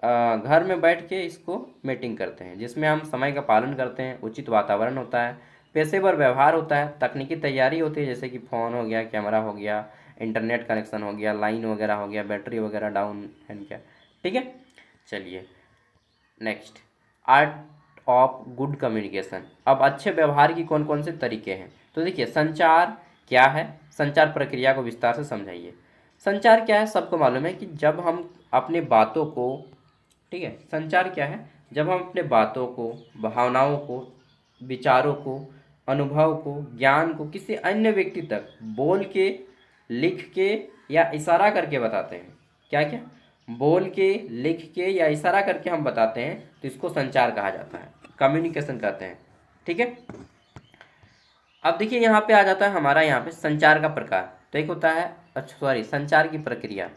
घर में बैठ के इसको मीटिंग करते हैं, जिसमें हम समय का पालन करते हैं, उचित वातावरण होता है, पेशेवर व्यवहार होता है, तकनीकी तैयारी होती है, जैसे कि फ़ोन हो गया, कैमरा हो गया, इंटरनेट कनेक्शन हो गया, लाइन वगैरह हो गया, बैटरी वगैरह डाउन है क्या। ठीक है, चलिए next, art of good communication. अब अच्छे व्यवहार की कौन कौन से तरीके हैं? तो देखिए, संचार क्या है, संचार प्रक्रिया को विस्तार से समझाइए। संचार क्या है? सबको मालूम है कि जब हम अपने बातों को, ठीक है, संचार क्या है? जब हम अपने बातों को, भावनाओं को, विचारों को, अनुभव को, ज्ञान को किसी अन्य व्यक्ति तक बोल के, लिख के या इशारा करके बताते हैं। क्या क्या? बोल के, लिख के या इशारा करके हम बताते हैं, तो इसको संचार कहा जाता है, कम्युनिकेशन कहते हैं। ठीक है। अब देखिए, यहाँ पे आ जाता है हमारा यहाँ पे संचार का प्रकार। तो एक होता है, अच्छा सॉरी, संचार की प्रक्रिया।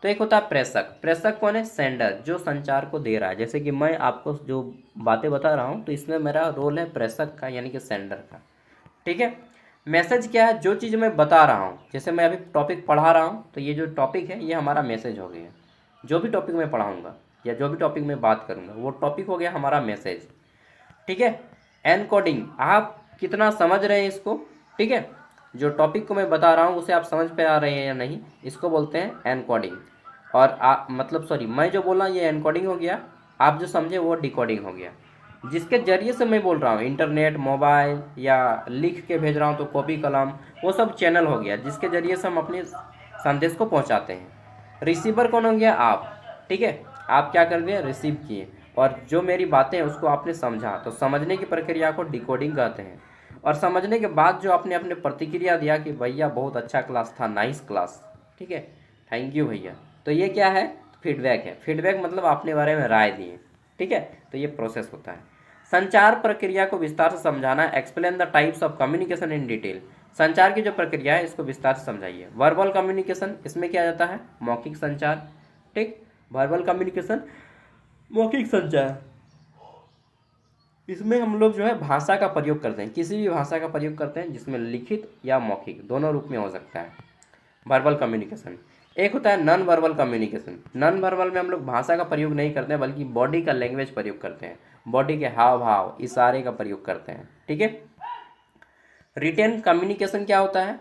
तो एक होता है प्रेषक। प्रेषक कौन है? सेंडर, जो संचार को दे रहा है। जैसे कि मैं आपको जो बातें बता रहा हूँ तो इसमें मेरा रोल है प्रेषक का, यानी कि सेंडर का। ठीक है। मैसेज क्या है? जो चीज़ मैं बता रहा हूँ, जैसे मैं अभी टॉपिक पढ़ा रहा हूँ तो ये जो टॉपिक है ये हमारा मैसेज हो गया। जो भी टॉपिक मैं पढ़ाऊँगा या जो भी टॉपिक मैं बात करूँगा वो टॉपिक हो गया हमारा मैसेज। ठीक है। एनकोडिंग, आप कितना समझ रहे हैं इसको। ठीक है, जो टॉपिक को मैं बता रहा हूँ उसे आप समझ पे आ रहे हैं या नहीं, इसको बोलते हैं एनकोडिंग। और मतलब सॉरी, मैं जो बोला ये एनकोडिंग हो गया, आप जो समझे वो डिकोडिंग हो गया। जिसके जरिए से मैं बोल रहा हूँ, इंटरनेट, मोबाइल या लिख के भेज रहा हूँ तो कॉपी कलम, वो सब चैनल हो गया जिसके जरिए से हम अपने संदेश को पहुँचाते हैं। रिसीवर कौन हो गया? आप। ठीक है, आप क्या कर दिए? रिसीव किए, और जो मेरी बातें हैं उसको आपने समझा, तो समझने की प्रक्रिया को डिकोडिंग कहते हैं। और समझने के बाद जो आपने अपने प्रतिक्रिया दिया कि भैया बहुत अच्छा क्लास था, नाइस क्लास, ठीक है, थैंक यू भैया, तो ये क्या है? फीडबैक है। फीडबैक मतलब अपने बारे में राय दिए, ठीक है। तो ये प्रोसेस होता है। संचार प्रक्रिया को विस्तार से समझाना, explain the types of communication in detail. संचार की जो प्रक्रिया है इसको विस्तार से समझाइए। वर्बल कम्युनिकेशन, इसमें क्या जाता है, मौखिक संचार, ठीक। वर्बल कम्युनिकेशन मौखिक संचार, इसमें हम लोग जो है भाषा का प्रयोग करते हैं, किसी भी भाषा का प्रयोग करते हैं जिसमें लिखित या मौखिक दोनों रूप में हो सकता है वर्बल कम्युनिकेशन। एक होता है non verbal communication. Non verbal में हम लोग भाषा का प्रयोग नहीं करते हैं बल्कि बॉडी का लैंग्वेज प्रयोग करते हैं, बॉडी के हाव भाव इशारे का प्रयोग करते हैं, ठीक है। रिटेन कम्युनिकेशन क्या होता है,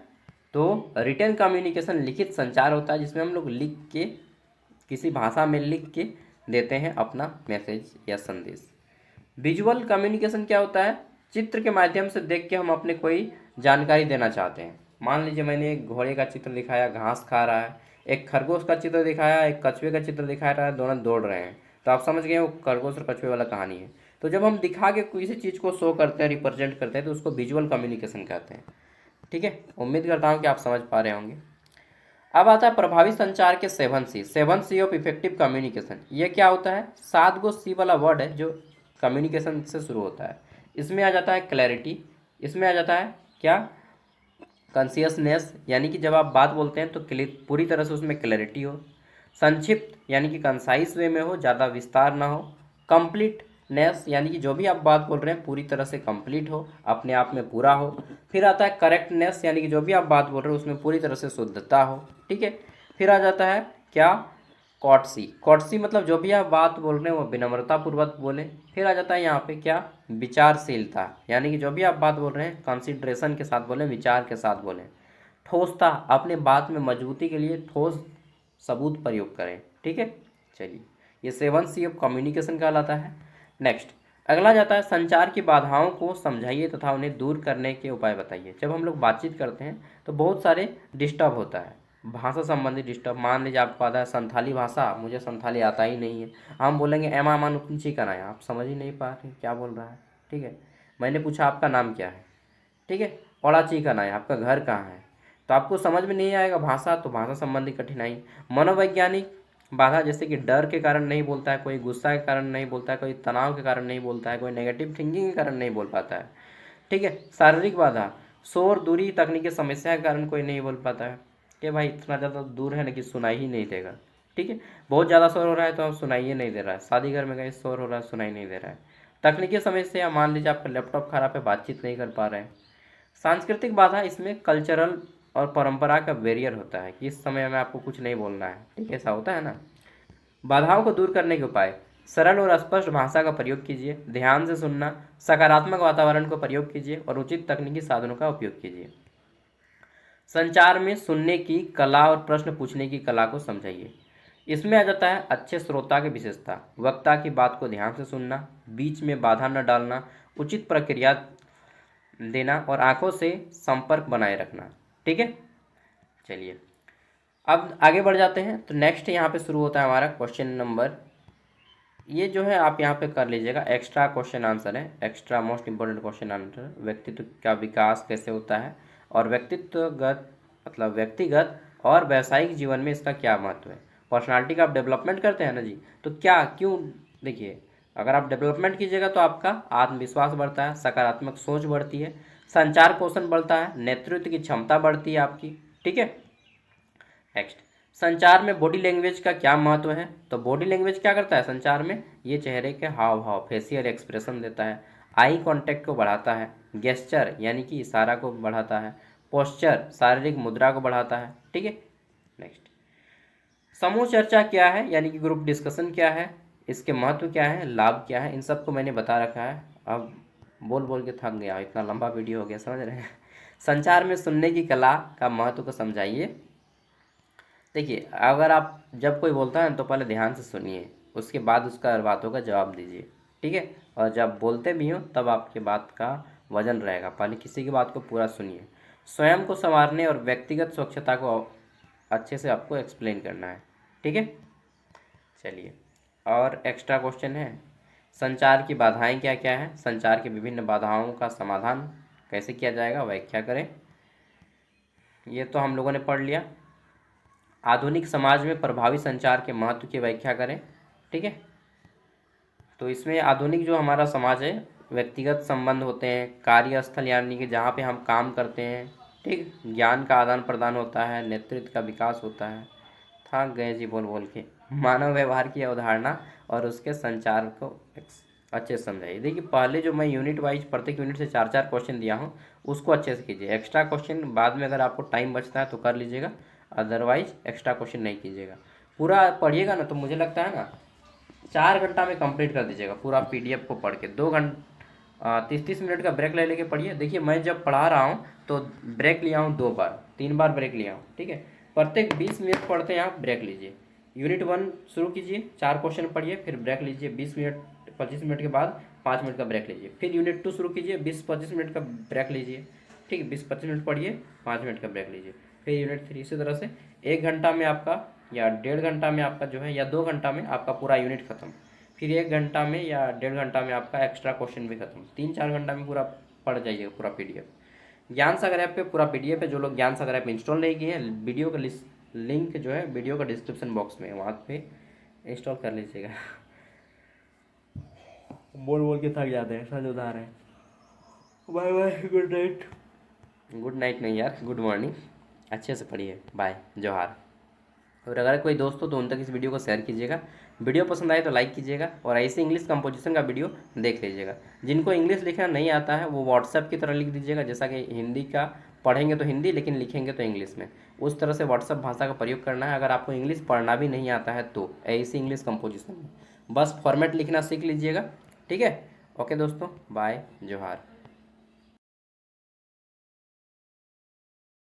तो रिटेन कम्युनिकेशन लिखित संचार होता है जिसमें हम लोग लिख के, किसी भाषा में लिख के देते हैं अपना मैसेज या संदेश। विजुअल कम्युनिकेशन क्या होता है, चित्र के माध्यम से देख के हम अपने कोई जानकारी देना चाहते हैं। मान लीजिए मैंने एक घोड़े का चित्र दिखाया, घास खा रहा है, एक खरगोश का चित्र दिखाया, एक कछुए का चित्र दिखा रहा है, दोनों दौड़ रहे हैं, तो आप समझ गए वो खरगोश और कछुए वाला कहानी है। तो जब हम दिखा के किसी चीज़ को शो करते हैं, रिप्रेजेंट करते हैं, तो उसको विजुअल कम्युनिकेशन कहते हैं, ठीक है। उम्मीद करता हूँ कि आप समझ पा रहे होंगे। अब आता है प्रभावी संचार के 7C, 7C of effective communication. ये क्या होता है, 7 वाला वर्ड है जो कम्युनिकेशन से शुरू होता है। इसमें आ जाता है क्लैरिटी, इसमें आ जाता है क्या, कॉन्सियसनेस, यानी कि जब आप बात बोलते हैं तो पूरी तरह से उसमें क्लैरिटी हो। संक्षिप्त यानी कि कंसाइज वे में हो, ज़्यादा विस्तार ना हो। कंप्लीटनेस यानी कि जो भी आप बात बोल रहे हैं पूरी तरह से कंप्लीट हो, अपने आप में पूरा हो। फिर आता है करेक्टनेस, यानी कि जो भी आप बात बोल रहे हो उसमें पूरी तरह से शुद्धता हो, ठीक है। फिर आ जाता है क्या, कॉटसी। कॉटसी मतलब जो भी आप बात बोल रहे हैं वो विनम्रतापूर्वक बोलें। फिर आ जाता है यहाँ पे क्या, विचारशीलता, यानी कि जो भी आप बात बोल रहे हैं कंसिडरेशन के साथ बोलें, विचार के साथ बोलें। ठोसता, अपने बात में मजबूती के लिए ठोस सबूत प्रयोग करें, ठीक है। चलिए, ये 7C ऑफ कम्युनिकेशन कहलाता है। नेक्स्ट अगला जाता है संचार की बाधाओं को समझाइए तथा उन्हें दूर करने के उपाय बताइए। जब हम लोग बातचीत करते हैं तो बहुत सारे डिस्टर्ब होता है, भाषा संबंधी डिस्टर्ब। मान लीजिए आपको आता है संथाली भाषा, मुझे संथाली आता ही नहीं है, हम बोलेंगे एमा मान उतनी करना है, आप समझ ही नहीं पा रहे क्या बोल रहा है, ठीक है। मैंने पूछा आपका नाम क्या है, ठीक है, औड़ा ची करना है, आपका घर कहाँ है, तो आपको समझ में नहीं आएगा भाषा, तो भाषा संबंधी कठिनाई। मनोवैज्ञानिक बाधा, जैसे कि डर के कारण नहीं बोलता है कोई, गुस्सा के कारण नहीं बोलता है कोई, तनाव के कारण नहीं बोलता है कोई, नेगेटिव थिंकिंग के कारण नहीं बोल पाता है, ठीक है। शारीरिक बाधा, शोर, दूरी, तकनीकी समस्या के कारण कोई नहीं बोल पाता है कि भाई इतना ज़्यादा दूर है ना कि सुनाई ही नहीं देगा, ठीक है। बहुत ज़्यादा शोर हो रहा है तो अब सुनाई ही नहीं दे रहा है, शादी घर में गए शोर हो रहा है सुनाई नहीं दे रहा है। तकनीकी समस्या, मान लीजिए आपका लैपटॉप खराब है, बातचीत नहीं कर पा रहे हैं। सांस्कृतिक बाधा, इसमें कल्चरल और परंपरा का बैरियर होता है कि इस समय में आपको कुछ नहीं बोलना है, ठीक है, ऐसा होता है ना। बाधाओं को दूर करने के उपाय, सरल और स्पष्ट भाषा का प्रयोग कीजिए, ध्यान से सुनना, सकारात्मक वातावरण को प्रयोग कीजिए और उचित तकनीकी साधनों का उपयोग कीजिए। संचार में सुनने की कला और प्रश्न पूछने की कला को समझाइए। इसमें आ जाता है अच्छे श्रोता की विशेषता, वक्ता की बात को ध्यान से सुनना, बीच में बाधा न डालना, उचित प्रक्रिया देना और आंखों से संपर्क बनाए रखना, ठीक है। चलिए अब आगे बढ़ जाते हैं। तो नेक्स्ट यहाँ पे शुरू होता है हमारा क्वेश्चन नंबर, ये जो है आप यहाँ पे कर लीजिएगा, एक्स्ट्रा क्वेश्चन आंसर है, extra most important question answer. व्यक्तित्व का विकास कैसे होता है और व्यक्तित्वगत मतलब व्यक्तिगत और व्यावसायिक जीवन में इसका क्या महत्व है। पर्सनालिटी का आप डेवलपमेंट करते हैं ना जी, तो क्या क्यों, देखिए अगर आप डेवलपमेंट कीजिएगा तो आपका आत्मविश्वास बढ़ता है, सकारात्मक सोच बढ़ती है, संचार कौशल बढ़ता है, नेतृत्व की क्षमता बढ़ती है आपकी, ठीक है। नेक्स्ट, संचार में बॉडी लैंग्वेज का क्या महत्व है। तो बॉडी लैंग्वेज क्या करता है संचार में, ये चेहरे के हाव भाव, फेशियल एक्सप्रेशन देता है, आई कांटेक्ट को बढ़ाता है, गेस्चर यानी कि इशारा को बढ़ाता है, पोस्चर शारीरिक मुद्रा को बढ़ाता है, ठीक है। नेक्स्ट, समूह चर्चा क्या है यानी कि ग्रुप डिस्कशन क्या है, इसके महत्व क्या है, लाभ क्या है, इन सबको मैंने बता रखा है। अब बोल बोल के थक गया, इतना लंबा वीडियो हो गया, समझ रहे हैं। संचार में सुनने की कला का महत्व को समझाइए। देखिए अगर आप जब कोई बोलता है ना तो पहले ध्यान से सुनिए, उसके बाद उसका बातों का जवाब दीजिए, ठीक है। और जब बोलते भी हो तब आपके बात का वजन रहेगा, पहले किसी की बात को पूरा सुनिए। स्वयं को संवारने और व्यक्तिगत स्वच्छता को अच्छे से आपको एक्सप्लेन करना है, ठीक है। चलिए और एक्स्ट्रा क्वेश्चन है, संचार की बाधाएं क्या क्या हैं, संचार की विभिन्न बाधाओं का समाधान कैसे किया जाएगा, व्याख्या करें। ये तो हम लोगों ने पढ़ लिया। आधुनिक समाज में प्रभावी संचार के महत्व की व्याख्या करें। ठीक है, तो इसमें आधुनिक जो हमारा समाज है, व्यक्तिगत संबंध होते हैं, कार्यस्थल यानी कि जहाँ पे हम काम करते हैं, ठीक, ज्ञान का आदान प्रदान होता है, नेतृत्व का विकास होता है, थक गए जी बोल बोल के, मानव व्यवहार की अवधारणा और उसके संचार को अच्छे से समझाइए। देखिए पहले जो मैं यूनिट वाइज प्रत्येक यूनिट से 4-4 क्वेश्चन दिया हूँ उसको अच्छे से कीजिए। एक्स्ट्रा क्वेश्चन बाद में अगर आपको टाइम बचता है तो कर लीजिएगा, अदरवाइज एक्स्ट्रा क्वेश्चन नहीं कीजिएगा। पूरा पढ़िएगा ना तो मुझे लगता है ना 4 घंटा में कंप्लीट कर दीजिएगा पूरा पीडीएफ को पढ़ के। 2 घंटा 30-30 मिनट का ब्रेक ले लेके पढ़िए। देखिए मैं जब पढ़ा रहा हूँ तो ब्रेक लिया हूँ 2 बार, 3 बार ब्रेक लिया हूँ। ठीक है, प्रत्येक 20 मिनट पढ़ते हैं आप, ब्रेक लीजिए। यूनिट 1 शुरू कीजिए, 4 क्वेश्चन पढ़िए, फिर ब्रेक लीजिए 20 मिनट, 25 मिनट के बाद 5 मिनट का ब्रेक लीजिए। फिर यूनिट 2 शुरू कीजिए, 20-25 मिनट का ब्रेक लीजिए। ठीक है, 20-25 मिनट पढ़िए, 5 मिनट का ब्रेक लीजिए। फिर यूनिट 3 इसी तरह से 1 घंटा में आपका या 1.5 घंटा में आपका जो है, या 2 घंटा में आपका पूरा यूनिट खत्म। फिर 1 घंटा में या 1.5 घंटा में आपका एक्स्ट्रा क्वेश्चन भी खत्म। 3-4 घंटा में पूरा पढ़ जाइएगा पूरा पीडीएफ। ज्ञान सागर ऐप पे पूरा पीडीएफ है। जो लोग ज्ञान सागर ऐप इंस्टॉल नहीं किए हैं, वीडियो का लिंक जो है वीडियो का डिस्क्रिप्शन बॉक्स में है, वहाँ पे इंस्टॉल कर लीजिएगा। बोल बोल के थक जाते हैं, सच बता रहे हैं। Bye bye, good night. Good night नहीं यार, गुड मॉर्निंग। अच्छे से पढ़िए, बाय, जोहार। और अगर कोई दोस्त हो तो उन तक इस वीडियो को शेयर कीजिएगा। वीडियो पसंद आए तो लाइक कीजिएगा, और ऐसे इंग्लिश कंपोजिशन का वीडियो देख लीजिएगा। जिनको इंग्लिश लिखना नहीं आता है वो व्हाट्सएप की तरह लिख दीजिएगा, जैसा कि हिंदी का पढ़ेंगे तो हिंदी, लेकिन लिखेंगे तो इंग्लिश में। उस तरह से व्हाट्सएप भाषा का प्रयोग करना है। अगर आपको इंग्लिश पढ़ना भी नहीं आता है तो ऐसी इंग्लिश कंपोजिशन में बस फॉर्मेट लिखना सीख लीजिएगा। ठीक है, ओके दोस्तों, बाय, जोहार।